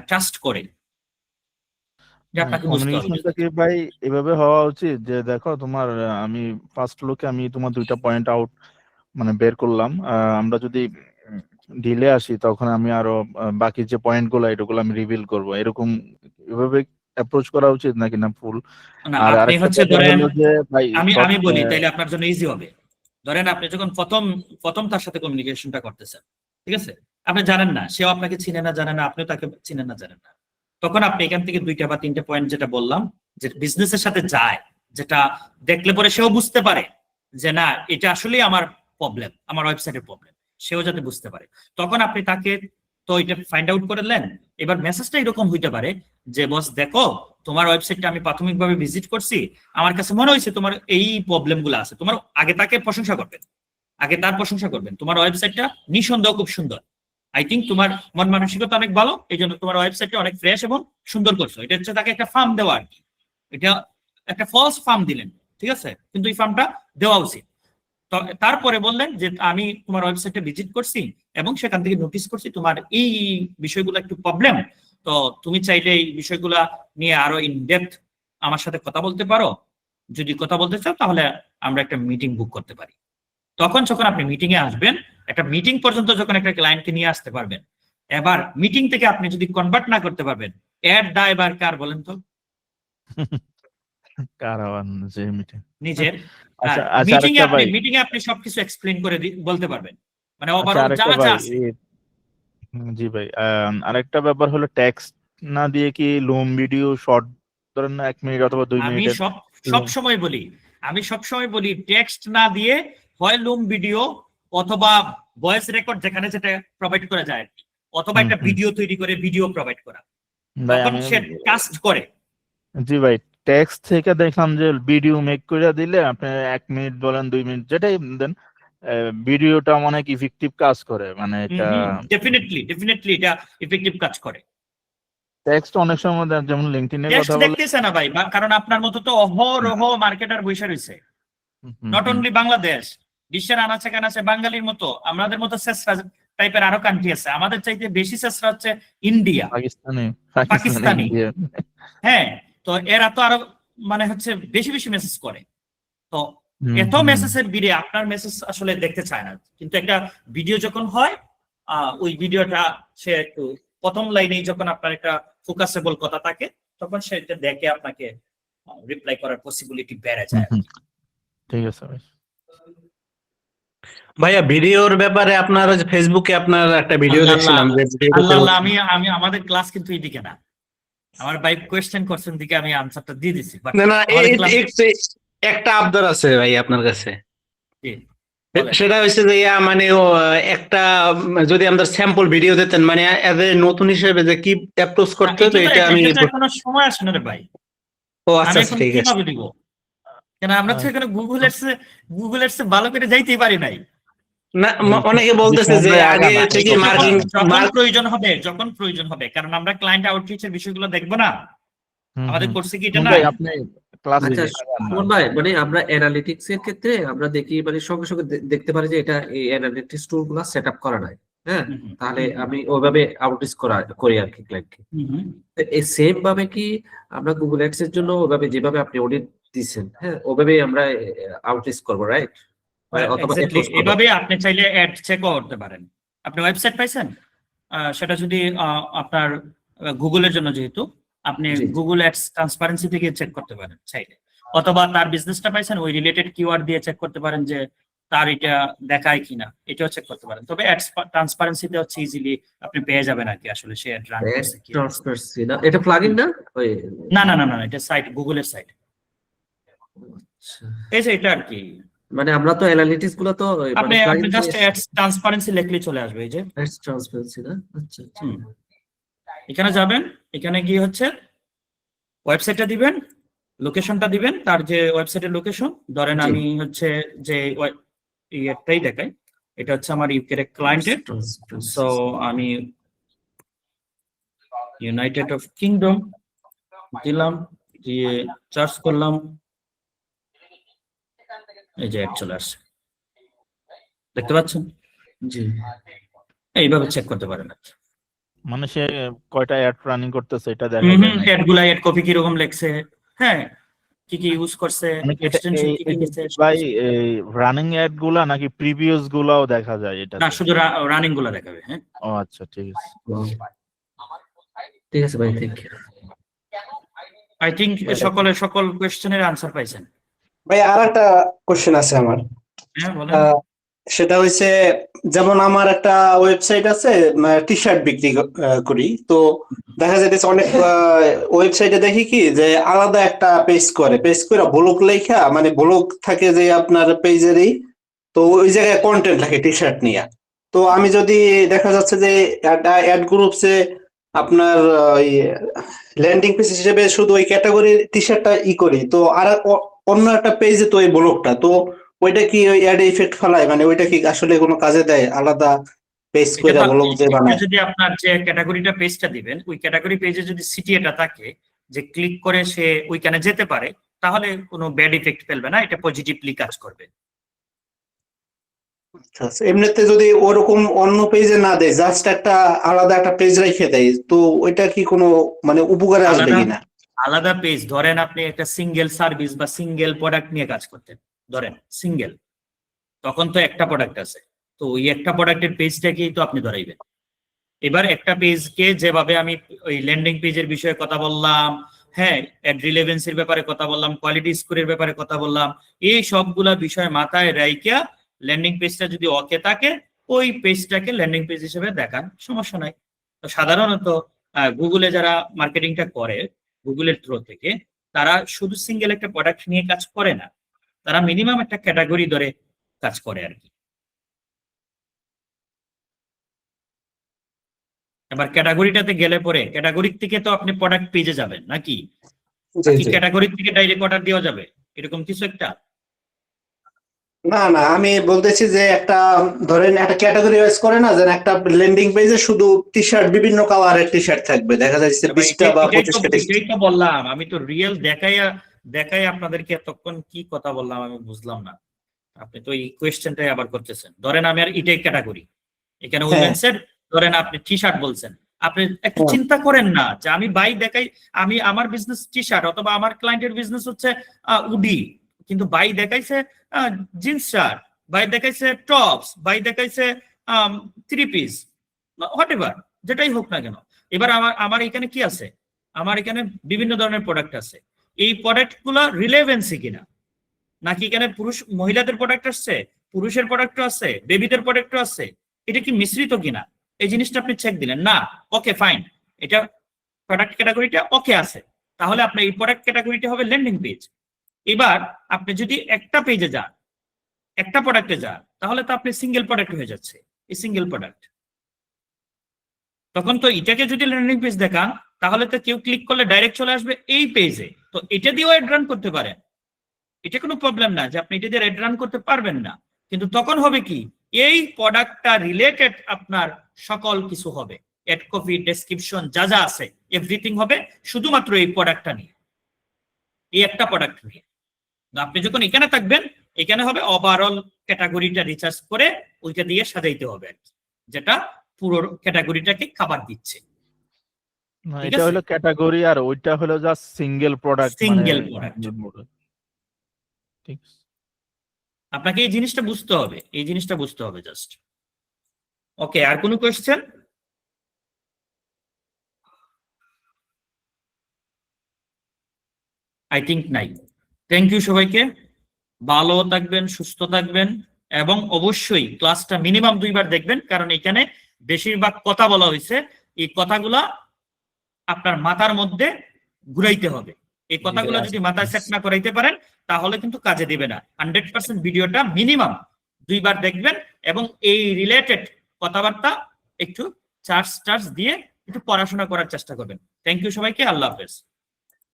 Speaker 1: ট্রাস্ট করে। আপনাকে বুঝতে হবে।
Speaker 7: কমিউনিকেশনটা কি ভাই এভাবে হওয়া উচিত যে দেখো তোমার আমি ফার্স্ট লোকে আমি তোমার 2টা পয়েন্ট আউট মানে বের করলাম, আমরা যদি ডিলে আসি তখন আমি আরো বাকি যে পয়েন্ট গুলো এগুলো আমি রিভিল করব, এরকম এভাবে অ্যাপ্রোচ করা উচিত নাকি না ফুল?
Speaker 1: না,
Speaker 7: আর
Speaker 1: আপনি
Speaker 7: আরেকটা
Speaker 1: হচ্ছে
Speaker 7: ব্যাপার
Speaker 1: ধরেন,
Speaker 7: হলো যে ভাই
Speaker 1: আমি বলি তাইলে আপনার জন্য ইজি হবে। ধরেন আপনি যখন প্রথম তার সাথে কমিউনিকেশনটা করতেছেন, ঠিক আছে, আপনি জানেন না, সেও আপনাকে চিনে না, জানে না, আপনিও তাকে চিনেন না, জানেন না, তখন আপনি এখান থেকে 2টা বা 3টে পয়েন্ট যেটা বললাম, যে বিজনেসের সাথে যায়, যেটা দেখলে পরে সেও বুঝতে পারে যে না এটা আসলেই আমার প্রবলেম, আমার ওয়েবসাইটের প্রবলেম, সেও যাতে বুঝতে পারে, তখন আপনি তাকে তো এটা ফাইন্ড আউট করলেন। এবার মেসেজটা এরকম হইতে পারে যে বস দেখো, তোমার ওয়েবসাইটটা আমি প্রাথমিকভাবে ভিজিট করছি, আমার কাছে মনে হয়েছে তোমার এই প্রবলেম গুলো আছে। তোমার আগে তাকে প্রশংসা করবেন, আগে তার প্রশংসা করবেন, তোমার ওয়েবসাইটটা নিঃসন্দেহ খুব সুন্দর, আই থিঙ্ক তোমার মন মানসিকতা অনেক ভালো, এই জন্য তোমার ওয়েবসাইটটা অনেক ফ্রেশ এবং সুন্দর করছো। এটা হচ্ছে তাকে একটা ফার্ম দেওয়া আর কি, এটা একটা ফলস ফার্ম দিলেন, ঠিক আছে, কিন্তু এই ফার্মটা দেওয়া উচিত। তো তারপরে বললেন যে আমি তোমার ওয়েবসাইটে ভিজিট করছি এবং সেখান থেকে নোটিস করছি তোমার এই বিষয়গুলো একটু প্রবলেম, তো তুমি চাইলে এই বিষয়গুলা নিয়ে আরো ইন ডেপথ আমার সাথে কথা বলতে পারো, যদি কথা বলতে চাও তাহলে আমরা একটা মিটিং বুক করতে পারি। তখন যখন আপনি মিটিং এ আসবেন, একটা মিটিং পর্যন্ত যখন একটা ক্লায়েন্টকে নিয়ে আসতে পারবেন, এবার মিটিং থেকে আপনি যদি কনভার্ট না করতে পারবেন, এর দায় এবার কার বলেন তো?
Speaker 7: কারাওয়ান যে মিটিং।
Speaker 1: নিজের।
Speaker 7: আচ্ছা
Speaker 1: মিটিং এ
Speaker 7: আরেকটা ভাই,
Speaker 1: মিটিং এ আপনি সবকিছু এক্সপ্লেইন করে বলতে পারবেন, মানে
Speaker 7: আচ্ছা
Speaker 1: ওভারঅল
Speaker 7: আরেকটা
Speaker 1: যা
Speaker 7: ভাই,
Speaker 1: আছে।
Speaker 7: জি ভাই, আরেকটা ব্যাপার হলো টেক্সট না দিয়ে কি লং ভিডিও শর্ট, ধরেন না 1 মিনিট অথবা 2
Speaker 1: আমি
Speaker 7: মিনিটের
Speaker 1: সব সময় বলি, টেক্সট না দিয়ে হয় লুম ভিডিও অথবা ভয়েস রেকর্ড, যেখানে যেটা প্রোভাইড করা যায়, অথবা একটা ভিডিও তৈরি করে ভিডিও প্রোভাইড করা,
Speaker 7: ভাই
Speaker 1: তখন
Speaker 7: আমি,
Speaker 1: সে কাস্ট করে।
Speaker 7: জি ভাই, টেক্সট থেকে দেখলাম যে ভিডিও মেক করে দিলে আপনি 1 মিনিট বলেন 2 মিনিট যেটাই দেন, ভিডিওটা অনেক ইফেক্টিভ কাজ করে, মানে এটা
Speaker 1: ডেফিনেটলি এটা ইফেক্টিভ কাজ করে।
Speaker 7: টেক্সট অনেক সময় যেমন লিঙ্কডইনের
Speaker 1: টেক্সট
Speaker 7: কথা বলে।
Speaker 1: দেখতেছে না ভাই, কারণ আপনার মতো তো অহরহ মার্কেটার বসে রয়েছে, নট অনলি বাংলাদেশ, বিশ্বের আনাচে কানাচে বাঙালির মতো আমাদের মতো শেষরা টাইপের আরো কান্ট্রি আছে, আমাদের চাইতে বেশি শেষরা হচ্ছে ইন্ডিয়া, পাকিস্তানি।
Speaker 7: ইন্ডিয়া।
Speaker 1: হ্যাঁ, তো এরা তো আরো মানে হচ্ছে বেশি বেশি মেসেজ করে, তো এত মেসেজের ভিড়ে আপনার মেসেজ আসলে দেখতে চায় না, কিন্তু একটা ভিডিও যখন হয়, ওই ভিডিওটা সে একটু প্রথম লাইনেই যখন আপনার একটা ফোকাসেবল কথা থাকে, তখন সেটা দেখে আপনাকে রিপ্লাই করার পসিবিলিটি বেড়ে যায়।
Speaker 7: ঠিক আছে ভাই।
Speaker 6: ভাইয়া ভিডিওর ব্যাপারে আপনার ওই যে ফেসবুকে আপনার একটা ভিডিও দেখছিলাম যে
Speaker 1: আল্লাহ, আমি আমাদের ক্লাস কিন্তু এইদিকে না, আমার ভাই কোয়েশ্চেন করছেন দিকে আমি আনসারটা দিয়ে দিছি, বাট
Speaker 6: না একটা আবদার আছে ভাই আপনার কাছে, সেটা হচ্ছে যে মানে একটা যদি আমাদের স্যাম্পল ভিডিও দিতেন, মানে এজ এ নতুন হিসেবে যে কি অ্যাপ্রোচ করতে হবে এটা আমি।
Speaker 1: এখনো সময় আসে না রে ভাই,
Speaker 6: ও
Speaker 1: আমি
Speaker 6: আচ্ছা
Speaker 1: এখন
Speaker 6: ঠিক আছে।
Speaker 1: কিভাবে দিব, কেন আমরা তো এখানে গুগল এডস ভালো করে যাইতেই পারি নাই।
Speaker 6: না অনেকে বলতেছে যে আগে থেকে
Speaker 1: যখন প্রয়োজন হবে, কারণ আমরা ক্লায়েন্ট আউটরিচের বিষয়গুলো দেখবো না, আমাদের কোর্সে কি এটা
Speaker 7: হুম,
Speaker 1: না।
Speaker 7: ভাই, আপনি ক্লাস
Speaker 2: আচ্ছা সুমন ভাই, মানে আমরা অ্যানালিটিক্স এর ক্ষেত্রে আমরা দেখি মানে সঙ্গে সঙ্গে দেখতে পারি যে এটা এই অ্যানালিটিক্স টুল গুলা সেট আপ করা নাই, হ্যাঁ, তাহলে আমি ওইভাবে আউটরিচ করি আর কি ক্লায়েন্টকে। এই সেম ভাবে কি আমরা গুগল অ্যাডস এর জন্য ওইভাবে যেভাবে আপনি অডিট দিচ্ছেন, হ্যাঁ, ওইভাবে আমরা আউটরিচ করবো, রাইট?
Speaker 1: এভাবে আপনি চাইলে অ্যাড চেক করতে পারেন। আপনি ওয়েবসাইট পাইছেন, সেটা যদি আপনার গুগলের জন্য, যেহেতু আপনি গুগল অ্যাডস ট্রান্সপারেন্সি থেকে চেক করতে পারেন চাইলে, অথবা তার বিজনেসটা পাইছেন ওই রিলেটেড কিওয়ার্ড দিয়ে চেক করতে পারেন যে তার এটা দেখায় কিনা, এটাও চেক করতে পারেন। তবে অ্যাডস ট্রান্সপারেন্সিতে হচ্ছে ইজিলি আপনি পেয়ে যাবেন আর কি আসলে সে অ্যাড রান করছে কি।
Speaker 2: ট্রান্সপারেন্সি না, এটা প্লাগইন না? ওই
Speaker 1: না, এটা সাইট, গুগলের সাইট। এই যে এটা আর কি,
Speaker 2: মানে আমরা তো অ্যানালিটিক্স গুলো তো
Speaker 1: আপনি জাস্ট অ্যাডস ট্রান্সপারেন্সি লিখলেই চলে আসবে। এই যে
Speaker 2: অ্যাডস ট্রান্সপারেন্সি না, আচ্ছা
Speaker 1: এখানে যাবেন, এখানে গিয়ে হচ্ছে ওয়েবসাইটটা দিবেন, লোকেশনটা দিবেন, তার যে ওয়েবসাইটের লোকেশন, ধরেন আমি হচ্ছে যে ইয়েটাই দেখাই, এটা হচ্ছে আমার ইউকের ক্লায়েন্টের, সো আমি ইউনাইটেড অফ কিংডম দিলাম, দিয়ে সার্চ করলাম, এই যে চলে আসছে, দেখতে পাচ্ছেন?
Speaker 2: জি,
Speaker 1: এইভাবে চেক করতে পারেন।
Speaker 7: মানে সে কয়টা অ্যাড রানিং করতেছে এটা দেখা যায়,
Speaker 1: অ্যাড কপি কিরকম লেখছে, হ্যাঁ, কি কি ইউজ করছে,
Speaker 7: মানে কি এটা
Speaker 1: এক্সটেনশন কি কি
Speaker 7: এটা
Speaker 1: নিচ্ছে।
Speaker 7: ভাই এই রানিং অ্যাড গুলা নাকি প্রিভিয়াস গুলাও দেখা যায় এটা?
Speaker 1: না, শুধু রানিং গুলো দেখাবে। হ্যাঁ,
Speaker 7: ও আচ্ছা, ঠিক আছে।
Speaker 2: ঠিক আছে ভাই, থ্যাংক ইউ।
Speaker 1: আই থিঙ্ক সকল কোয়েশ্চেনের আনসার পাইছেন।
Speaker 8: ভাই আর একটা কোশ্চেন আছে আমার।
Speaker 1: হ্যাঁ, বলেন।
Speaker 8: সেটা হচ্ছে, যেমন আমার একটা ওয়েবসাইট আছে, টি শার্ট বিক্রি করি। তো দেখা যাইতেছে অনেক ওয়েবসাইটে দেখি কি যে আলাদা একটা পেজ করে ব্লগ লেখা, মানে ব্লগ থাকে যে আপনার পেজেরই, তো ওই জায়গায় কন্টেন্ট থাকে টি শার্ট নিয়ে। তো আমি যদি দেখা যাচ্ছে যে অ্যাড গ্রুপসে আপনার ল্যান্ডিং পেজ হিসেবে শুধু ওই ক্যাটাগরির টি শার্টটা করি, তো আর অন্য একটা পেজে তো ওই ব্লগটা, তো ওইটা কি ওই অ্যাড ইফেক্ট ফেলায়? মানে ওইটা কি আসলে কোনো কাজে দেয়? আলাদা পেজ করে ব্লগ যে বানায়।
Speaker 1: যদি আপনার যে ক্যাটাগরিটা পেজটা দিবেন, ওই ক্যাটাগরি পেজে যদি সিটিএটা থাকে যে ক্লিক করে সে ওইখানে যেতে পারে, তাহলে কোনো ব্যাড ইফেক্ট ফেলবে না, এটা পজিটিভলি কাজ করবে।
Speaker 8: আচ্ছা, এমনিতে যদি ওরকম অন্য পেজে না দেয়, জাস্ট একটা আলাদা একটা পেজ রেখে দেয়, তো ওইটা কি কোনো মানে উপকারে আসবে কিনা?
Speaker 1: আলাদা পেজ, ধরেন আপনি একটা সিঙ্গেল সার্ভিস বা সিঙ্গেল প্রোডাক্ট নিয়ে কাজ করতেন, ধরেন সিঙ্গেল, তখন তো একটা প্রোডাক্ট আছে, তো ওই একটা প্রোডাক্টের পেজটাকেই তো আপনি ধরাইবেন। এবার একটা পেজকে যেভাবে আমি ওই ল্যান্ডিং পেজের বিষয়ে কথা বললাম, হ্যাঁ, অ্যাড রিলেভেন্সির ব্যাপারে কথা বললাম, কোয়ালিটি স্কোরের ব্যাপারে কথা বললাম, এই সবগুলা বিষয় মাথায় রাইখা ল্যান্ডিং পেজটা যদি ওকে থাকে, ওই পেজটাকে ল্যান্ডিং পেজ হিসেবে দেখান, সমস্যা নাই। তো সাধারণত গুগলে যারা মার্কেটিংটা করে গুগলের থ্রু থেকে, তারা শুধু সিঙ্গেল একটা প্রোডাক্ট নিয়ে কাজ করে না, তারা মিনিমাম একটা ক্যাটাগরি ধরে কাজ করে আর কি। এবার ক্যাটাগরিটাতে গেলে পরে ক্যাটাগরি থেকে তো আপনি প্রোডাক্ট পেজে যাবেন নাকি? ক্যাটাগরি থেকে ডাইরেক্ট অর্ডার দেওয়া যাবে এরকম কিছু একটা?
Speaker 8: না না, আমি বলতেছি যে একটা ধরেন একটা ক্যাটাগরি ওয়াইজ করে না, যেন একটা ল্যান্ডিং পেজে শুধু টি শার্ট, বিভিন্ন কালারের টি শার্ট থাকবে, দেখা যাচ্ছে 20টা বা 25টা।
Speaker 1: এটাই তো বললাম, আমি তো রিয়েল দেখাই আপনাদেরকে এতক্ষণ কি কথা বললাম আমি বুঝলাম না। আপনি তো এই কোয়েশ্চেনটাই আবার করতেছেন। ধরেন আমি আর এটাই ক্যাটাগরি, এখানে উইমেন্সের, ধরেন আপনি টি শার্ট বলছেন, আপনি একটু চিন্তা করেন না যে আমি বাই দেখাই, আমি আমার বিজনেস টি শার্ট, অথবা আমার ক্লায়েন্টের বিজনেস হচ্ছে উডি, কিন্তু বাই দেখাইছে জিন্স শার্ট, বাই দেখাইছে টপস, বাই দেখাইছে থ্রি পিস, হোয়াট এভার, যেটাই হোক না কেন। এবার আমার এখানে কি আছে? আমার এখানে বিভিন্ন ধরনের প্রোডাক্ট আছে, এই প্রোডাক্ট গুলা রিলেভেন্সি কিনা, নাকি এখানে মহিলাদের প্রোডাক্ট আসছে, পুরুষের প্রোডাক্টও আছে, বেবিদের প্রোডাক্টও আছে, এটা কি মিশ্রিত কিনা, এই জিনিসটা আপনি চেক দিলেন না, ওকে ফাইন, এটা প্রোডাক্ট ক্যাটাগরিটা ওকে আছে, তাহলে আপনার এই প্রোডাক্ট ক্যাটাগরিটা হবে ল্যান্ডিং পেজ। এবার আপনি যদি একটা পেজে যান, একটা প্রোডাক্টে যান, তাহলে তো আপনি সিঙ্গেল প্রোডাক্ট হয়ে যাচ্ছে, এই সিঙ্গেল প্রোডাক্ট। তখন তো এটাকে যদি ল্যান্ডিং পেজ দেখান, তাহলে তো কেউ ক্লিক করলে ডাইরেক্ট চলে আসবে এই পেজে, তো এটা দিয়েও অ্যাড রান করতে পারেন, এটা কোনো প্রবলেম না যে আপনি এটা দিয়ে অ্যাড রান করতে পারবেন না। কিন্তু তখন হবে কি, এই প্রোডাক্টটা রিলেটেড আপনার সকল কিছু হবে, অ্যাড কপি, ডেসক্রিপশন, যা যা আছে এভরিথিং হবে শুধুমাত্র এই প্রোডাক্টটা নিয়ে, এই একটা প্রোডাক্ট নিয়ে। আপনি যখন এখানে থাকবেন, এখানে হবে ওভারঅল ক্যাটাগরিটা রিসার্চ করে ওইটা দিয়ে সাজাইতে হবে আর কি, যেটা পুরো ক্যাটাগরিটাকে খাবার দিচ্ছে।
Speaker 7: এটা হলো ক্যাটাগরি, আর ওইটা হলো just single product.
Speaker 1: Single product.
Speaker 7: ঠিক,
Speaker 1: আপনাকে এই জিনিসটা বুঝতে হবে, এই জিনিসটা বুঝতে হবে জাস্ট। ওকে, আর কোনো কোয়েশ্চেন? আই থিঙ্ক নাই। থ্যাংক ইউ সবাইকে, ভালো থাকবেন, সুস্থ থাকবেন, এবং অবশ্যই ক্লাসটা মিনিমাম 2 বার দেখবেন, কারণ এখানে বেশিরভাগ কথা বলা হয়েছে, এই কথাগুলা আপনার মাথার মধ্যে ঘুরাইতে হবে। এই কথাগুলো যদি মাথায় সেট না করাইতে পারেন, তাহলে কিন্তু কাজে দিবে না। 100% ভিডিওটা মিনিমাম 2 বার দেখবেন, এবং এই রিলেটেড কথাবার্তা একটু চার্জ দিয়ে একটু পড়াশোনা করার চেষ্টা করবেন। থ্যাংক ইউ সবাইকে, আল্লাহ হাফেজ।